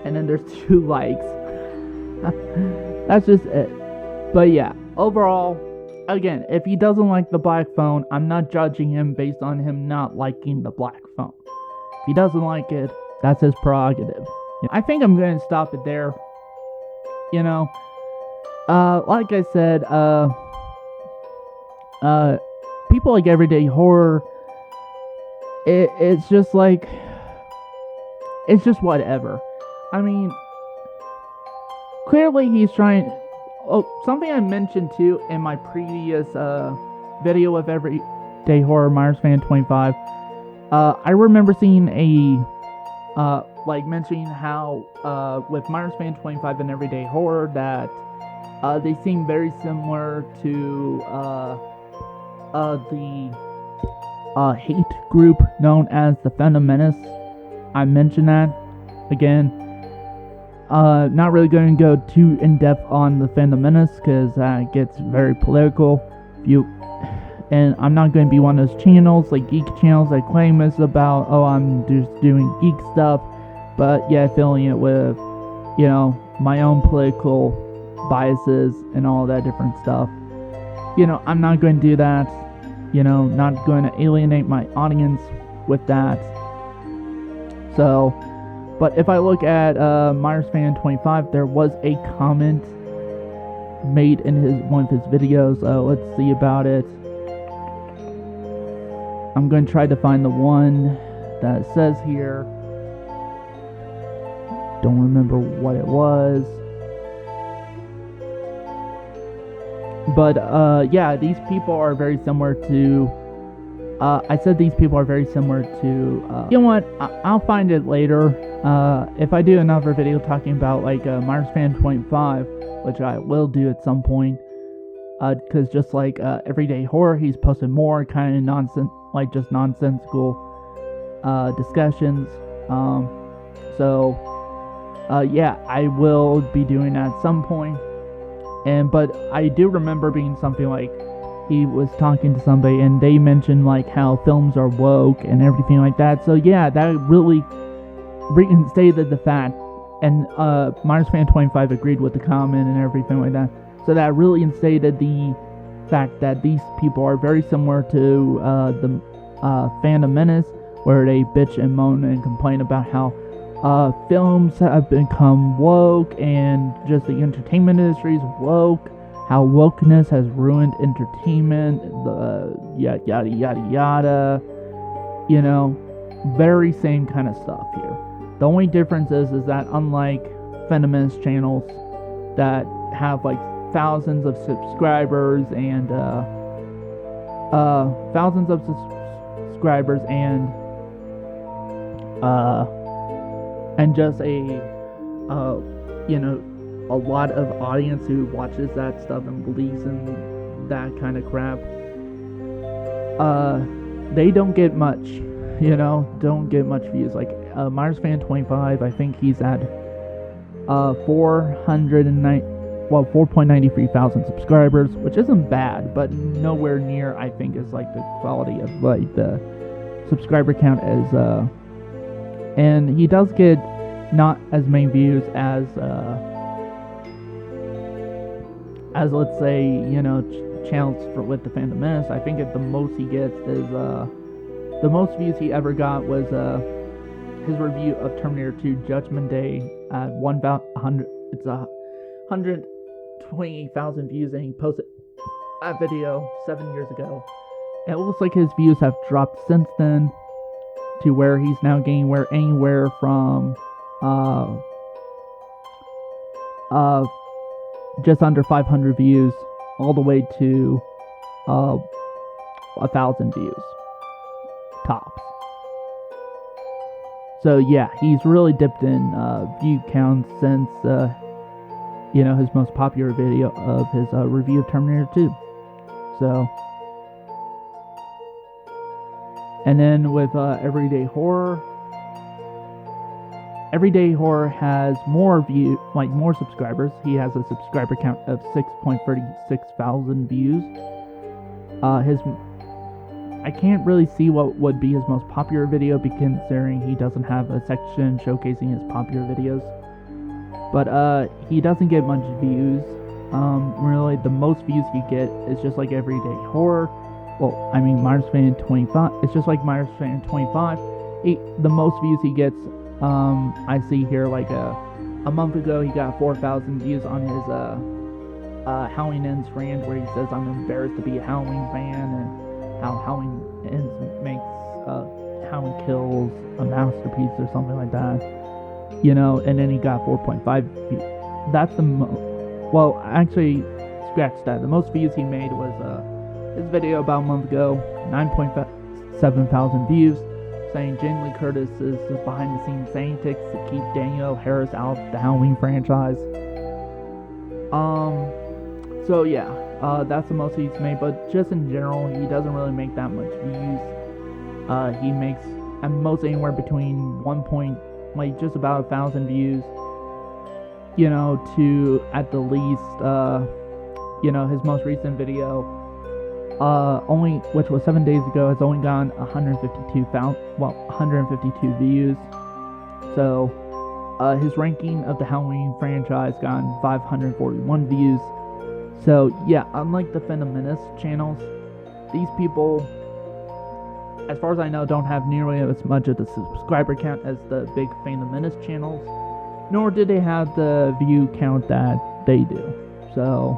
and then there's 2 likes. That's just it. But yeah, overall, again, if he doesn't like The Black Phone, I'm not judging him based on him not liking The Black Phone. If he doesn't like it, that's his prerogative. I think I'm going to stop it there. Like I said, people like everyday horror, it's just like, it's just whatever. I mean, clearly he's trying. Oh, something I mentioned too in my previous video of Everyday Horror Myers Fan 25. I remember seeing a mentioning how with Myers Fan 25 and Everyday Horror that they seem very similar to the hate group known as the Phantom Menace. I mentioned that again. Not really going to go too in depth on the Phantom Menace because that gets very political. And I'm not going to be one of those channels, like geek channels, that claim it's about, oh, I'm just doing geek stuff, but yeah, filling it with, my own political biases and all that different stuff. I'm not going to do that. Not going to alienate my audience with that. So, but if I look at Myers Fan 25, there was a comment made in one of his videos. Let's see about it. I'm going to try to find the one that says here. Don't remember what it was. But yeah, these people are very similar to. I said these people are very similar to. You know what? I'll find it later. If I do another video talking about like Myers Fan 25, which I will do at some point, because just like Everyday Horror, he's posted more kind of nonsense, like just nonsensical discussions. So yeah, I will be doing that at some point. But I do remember being something like he was talking to somebody and they mentioned like how films are woke and everything like that. So yeah, that really reinstated the fact, and Myers Fan 25 agreed with the comment and everything like that. So that really instated the fact that these people are very similar to the Phantom Menace, where they bitch and moan and complain about how films have become woke and just the entertainment industry is woke, how wokeness has ruined entertainment, yada yada yada yada. Very same kind of stuff here. The only difference is that unlike Phantom Menace channels that have like thousands of subscribers and and just a a lot of audience who watches that stuff and believes in that kind of crap, they don't get much, don't get much views. Like Myers Fan 25, I think he's at 4.93 thousand subscribers, which isn't bad, but nowhere near, I think, is like the quality of like the subscriber count and he does get not as many views as let's say, channels with the Phantom Menace. I think the most he gets is the most views he ever got was his review of Terminator 2 Judgment Day at 120,000 views, and he posted that video 7 years ago. And it looks like his views have dropped since then to where he's now getting anywhere from just under 500 views all the way to 1,000 views tops. So yeah, he's really dipped in view counts since his most popular video of his review of Terminator 2. So, and then with Everyday Horror has more more subscribers. He has a subscriber count of 6.36 thousand views. I can't really see what would be his most popular video, considering he doesn't have a section showcasing his popular videos. But he doesn't get much views. Really, the most views he get is just like Everyday Horror. Well, I mean, Myers Fan 25. It's just like Myers Fan 25. The most views he gets, I see here, like a month ago, he got 4,000 views on his Halloween Ends rant, where he says, "I'm embarrassed to be a Halloween fan," and how Halloween Ends makes Halloween Kills a masterpiece or something like that. And then he got 4.5 views. That's the well, actually, scratch that. The most views he made was his video about a month ago, 9.7 thousand views, saying Jamie Lee Curtis is behind the scenes antics to keep Danielle Harris out of the Halloween franchise. So yeah, that's the most he's made, but just in general, he doesn't really make that much views. He makes at most anywhere between just about 1,000 views, to at the least, his most recent video, which was 7 days ago, has only gotten 152 views. So, his ranking of the Halloween franchise gotten 541 views. So yeah, unlike the Phantom Menace channels, these people, as far as I know, don't have nearly as much of the subscriber count as the big Phantom Menace channels, nor do they have the view count that they do. So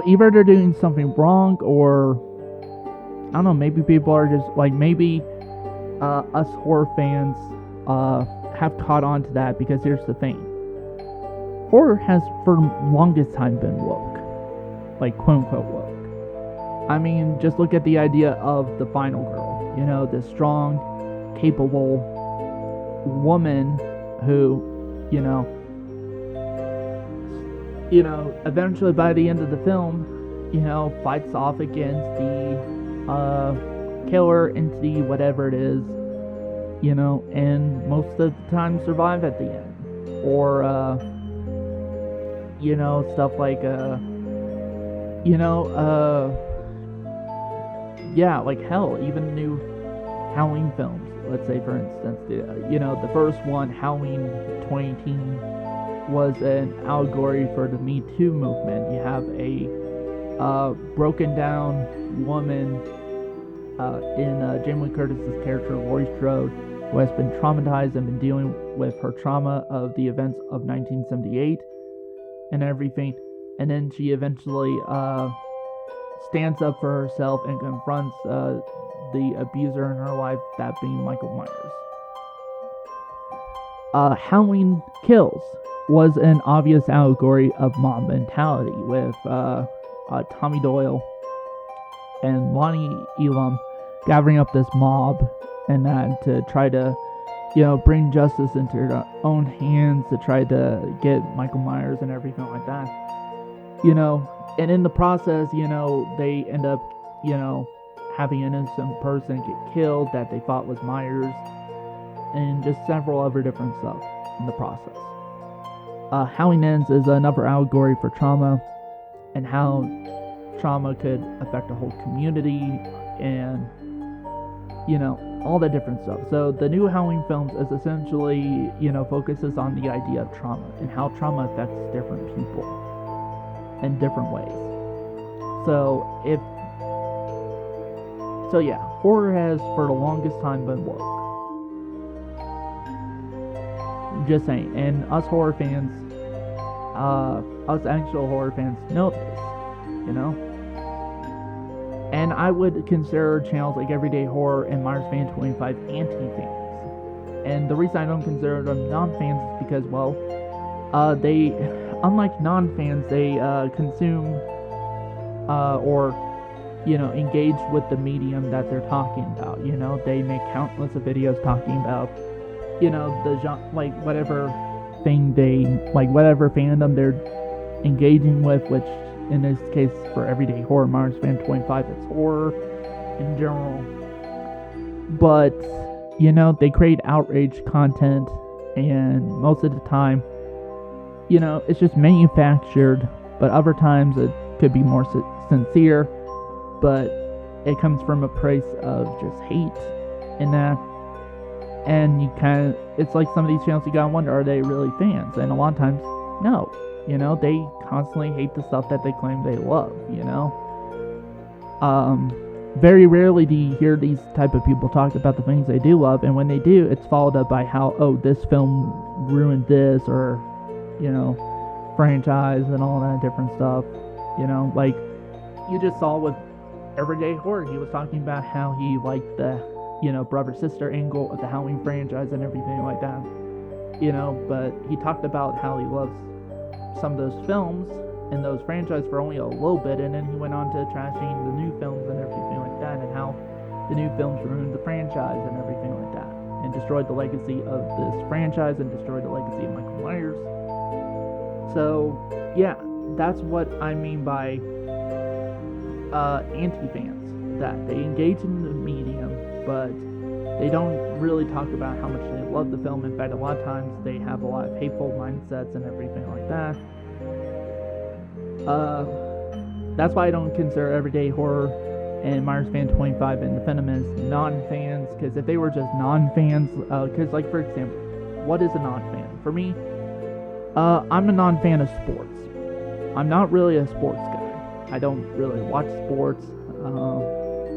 either they're doing something wrong, or I don't know, maybe people are just like, maybe us horror fans have caught on to that, because here's the thing. Horror has for the longest time been woke. Like, quote unquote woke. I mean, just look at the idea of the final girl. This strong, capable woman who, eventually by the end of the film, fights off against the killer entity, whatever it is, and most of the time survive at the end. Or, stuff like, like hell, even new Halloween films. Let's say, for instance, the first one, Halloween 2018, was an allegory for the Me Too movement. You have a broken down woman in Jamie Lee Curtis's character, Laurie Strode, who has been traumatized and been dealing with her trauma of the events of 1978 and everything, and then she eventually stands up for herself and confronts the abuser in her life, that being Michael Myers. Halloween Kills was an obvious allegory of mob mentality, with Tommy Doyle and Lonnie Elam gathering up this mob and that to try to bring justice into their own hands to try to get Michael Myers and everything like that. And in the process, they end up, having an innocent person get killed that they thought was Myers, and just several other different stuff in the process. Howling Ends is another allegory for trauma and how trauma could affect a whole community and, all that different stuff. So the new Halloween films is essentially, focuses on the idea of trauma and how trauma affects different people in different ways. So yeah, horror has for the longest time been woke. Just saying. And us horror fans, us actual horror fans know this, And I would consider channels like Everyday Horror and Myers Fan 25 anti-fans. And the reason I don't consider them non-fans is because, well, they, unlike non-fans, they consume or, engage with the medium that they're talking about. They make countless of videos talking about, the genre, like whatever thing whatever fandom they're engaging with, which in this case for Everyday Horror, Myers Fan 25, it's horror in general. But, they create outrage content, and most of the time, it's just manufactured, but other times it could be more sincere, but it comes from a place of just hate in that. And it's like some of these channels, you gotta wonder, are they really fans? And a lot of times, no. They constantly hate the stuff that they claim they love, Very rarely do you hear these type of people talk about the things they do love, and when they do, it's followed up by how, this film ruined this, or, franchise and all that different stuff. Like, you just saw with Everyday Horror, he was talking about how he liked the, brother-sister angle of the Halloween franchise and everything like that. But he talked about how he loves some of those films and those franchises for only a little bit, and then he went on to trashing the new films and everything like that, and how the new films ruined the franchise and everything like that, and destroyed the legacy of this franchise and destroyed the legacy of Michael Myers. So, yeah, that's what I mean by anti-fans, that they engage in the medium, but they don't really talk about how much they love the film. In fact, a lot of times they have a lot of hateful mindsets and everything like that. That's why I don't consider Everyday Horror and Myers Fan 25 and the Venom as non-fans, because if they were just non-fans, because like for example, what is a non-fan? For me, I'm a non-fan of sports. I'm not really a sports guy. I don't really watch sports.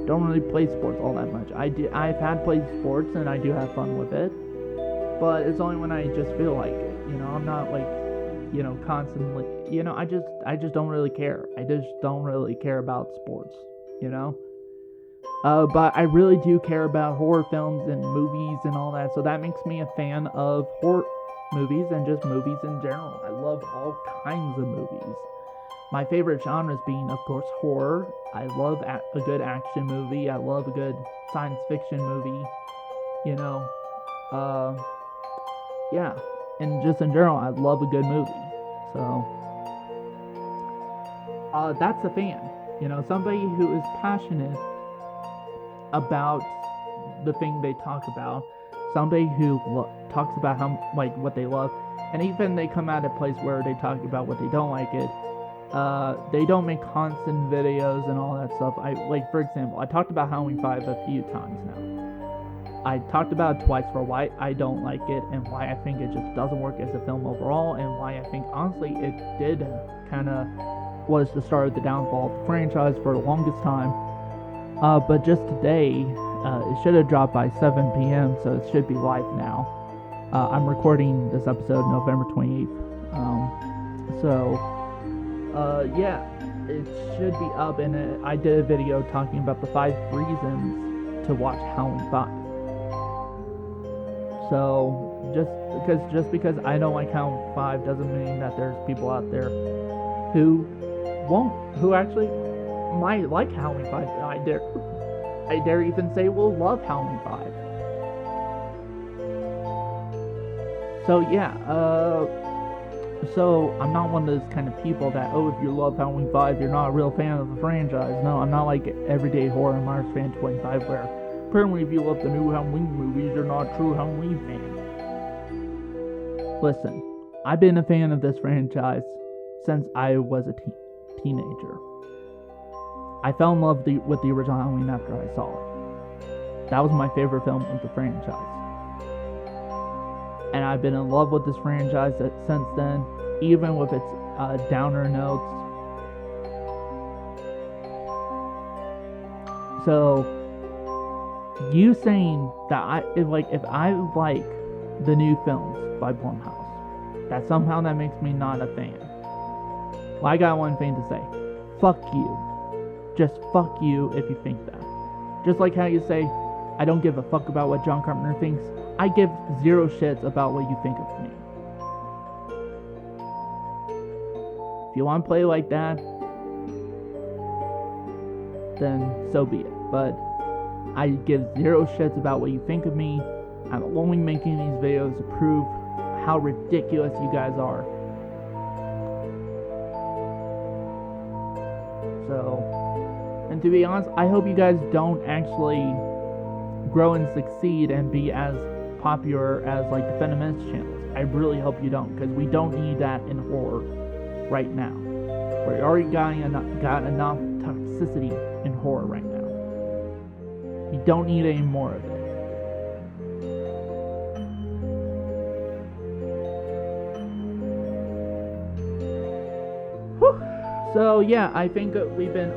Don't really play sports all that much. I've had played sports and I do have fun with it, but it's only when I just feel like it. I'm not like, constantly. I just don't really care. I just don't really care about sports. But I really do care about horror films and movies and all that. So that makes me a fan of horror movies and just movies in general. I love all kinds of movies. My favorite genres being, of course, horror. I love a good action movie. I love a good science fiction movie. Yeah. And just in general, I love a good movie. So, that's a fan. Somebody who is passionate about the thing they talk about. Somebody who talks about what they love. And even they come at a place where they talk about what they don't like it. They don't make constant videos and all that stuff. For example, I talked about Halloween 5 a few times now. I talked about it twice for why I don't like it and why I think it just doesn't work as a film overall, and why I think honestly it did kind of was the start of the downfall of the franchise for the longest time. But just today, it should have dropped by 7 p.m., so it should be live now. I'm recording this episode November 28th. Yeah, it should be up, and I did a video talking about the 5 reasons to watch Halloween 5. So, just because I don't like Halloween 5 doesn't mean that there's people out there who actually might like Halloween 5. I dare even say will love Halloween 5. So yeah, so I'm not one of those kind of people that, oh, if you love Halloween 5, you're not a real fan of the franchise. No, I'm not like Everyday Horror Mars Fan 25, where apparently if you love the new Halloween movies, you're not a true Halloween fan. Listen, I've been a fan of this franchise since I was a teenager. I fell in love with the original Halloween after I saw it. That was my favorite film of the franchise. And I've been in love with this franchise since then, even with its downer notes. So, you saying that if I like the new films by Blumhouse, that somehow that makes me not a fan. Well, I got one thing to say: fuck you. Just fuck you if you think that. Just like how you say, I don't give a fuck about what John Carpenter thinks. I give zero shits about what you think of me. If you want to play like that, then so be it. But I give zero shits about what you think of me. I'm only making these videos to prove how ridiculous you guys are. So, and to be honest, I hope you guys don't actually grow and succeed and be as popular as like the Feminist channels. I really hope you don't, because we don't need that in horror right now. We already got enough toxicity in horror right now. We don't need any more of it. Whew. So yeah, I think we've been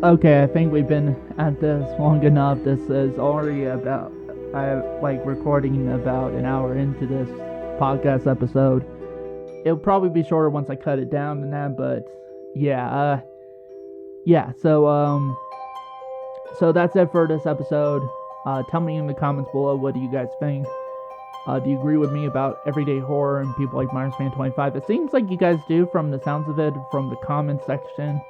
okay, I think we've been at this long enough. This is already about, recording about an hour into this podcast episode. It'll probably be shorter once I cut it down than that, but yeah, so that's it for this episode. Tell me in the comments below, what do you guys think? Do you agree with me about everyday horror and people like Myers Fan 25? It seems like you guys do, from the sounds of it, from the comment section.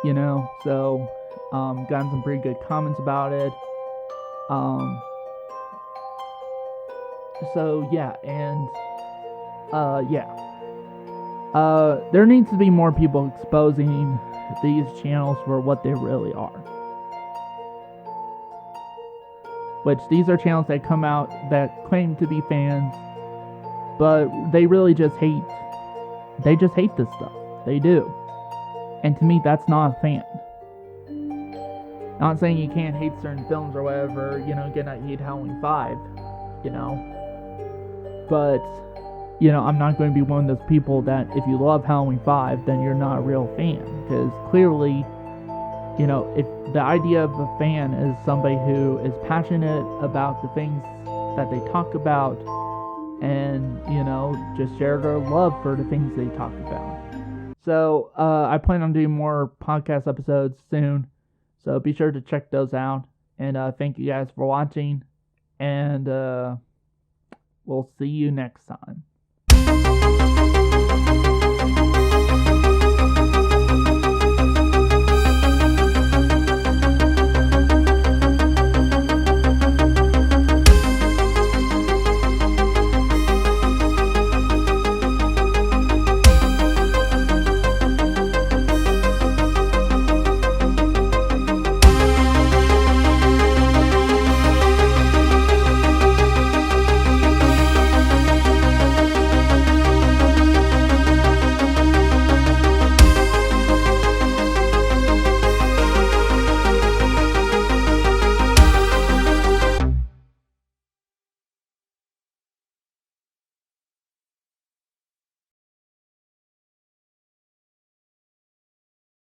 You know, so gotten some pretty good comments about it. So yeah, and there needs to be more people exposing these channels for what they really are. Which these are channels that come out that claim to be fans, but they really just hate. They just hate this stuff. They do. And to me, that's not a fan. Not saying you can't hate certain films or whatever, you know, again, I hate Halloween 5, you know. But, you know, I'm not going to be one of those people that if you love Halloween 5, then you're not a real fan. Because clearly, you know, if the idea of a fan is somebody who is passionate about the things that they talk about and, you know, just share their love for the things they talk about. So, I plan on doing more podcast episodes soon, so be sure to check those out, and thank you guys for watching, and we'll see you next time.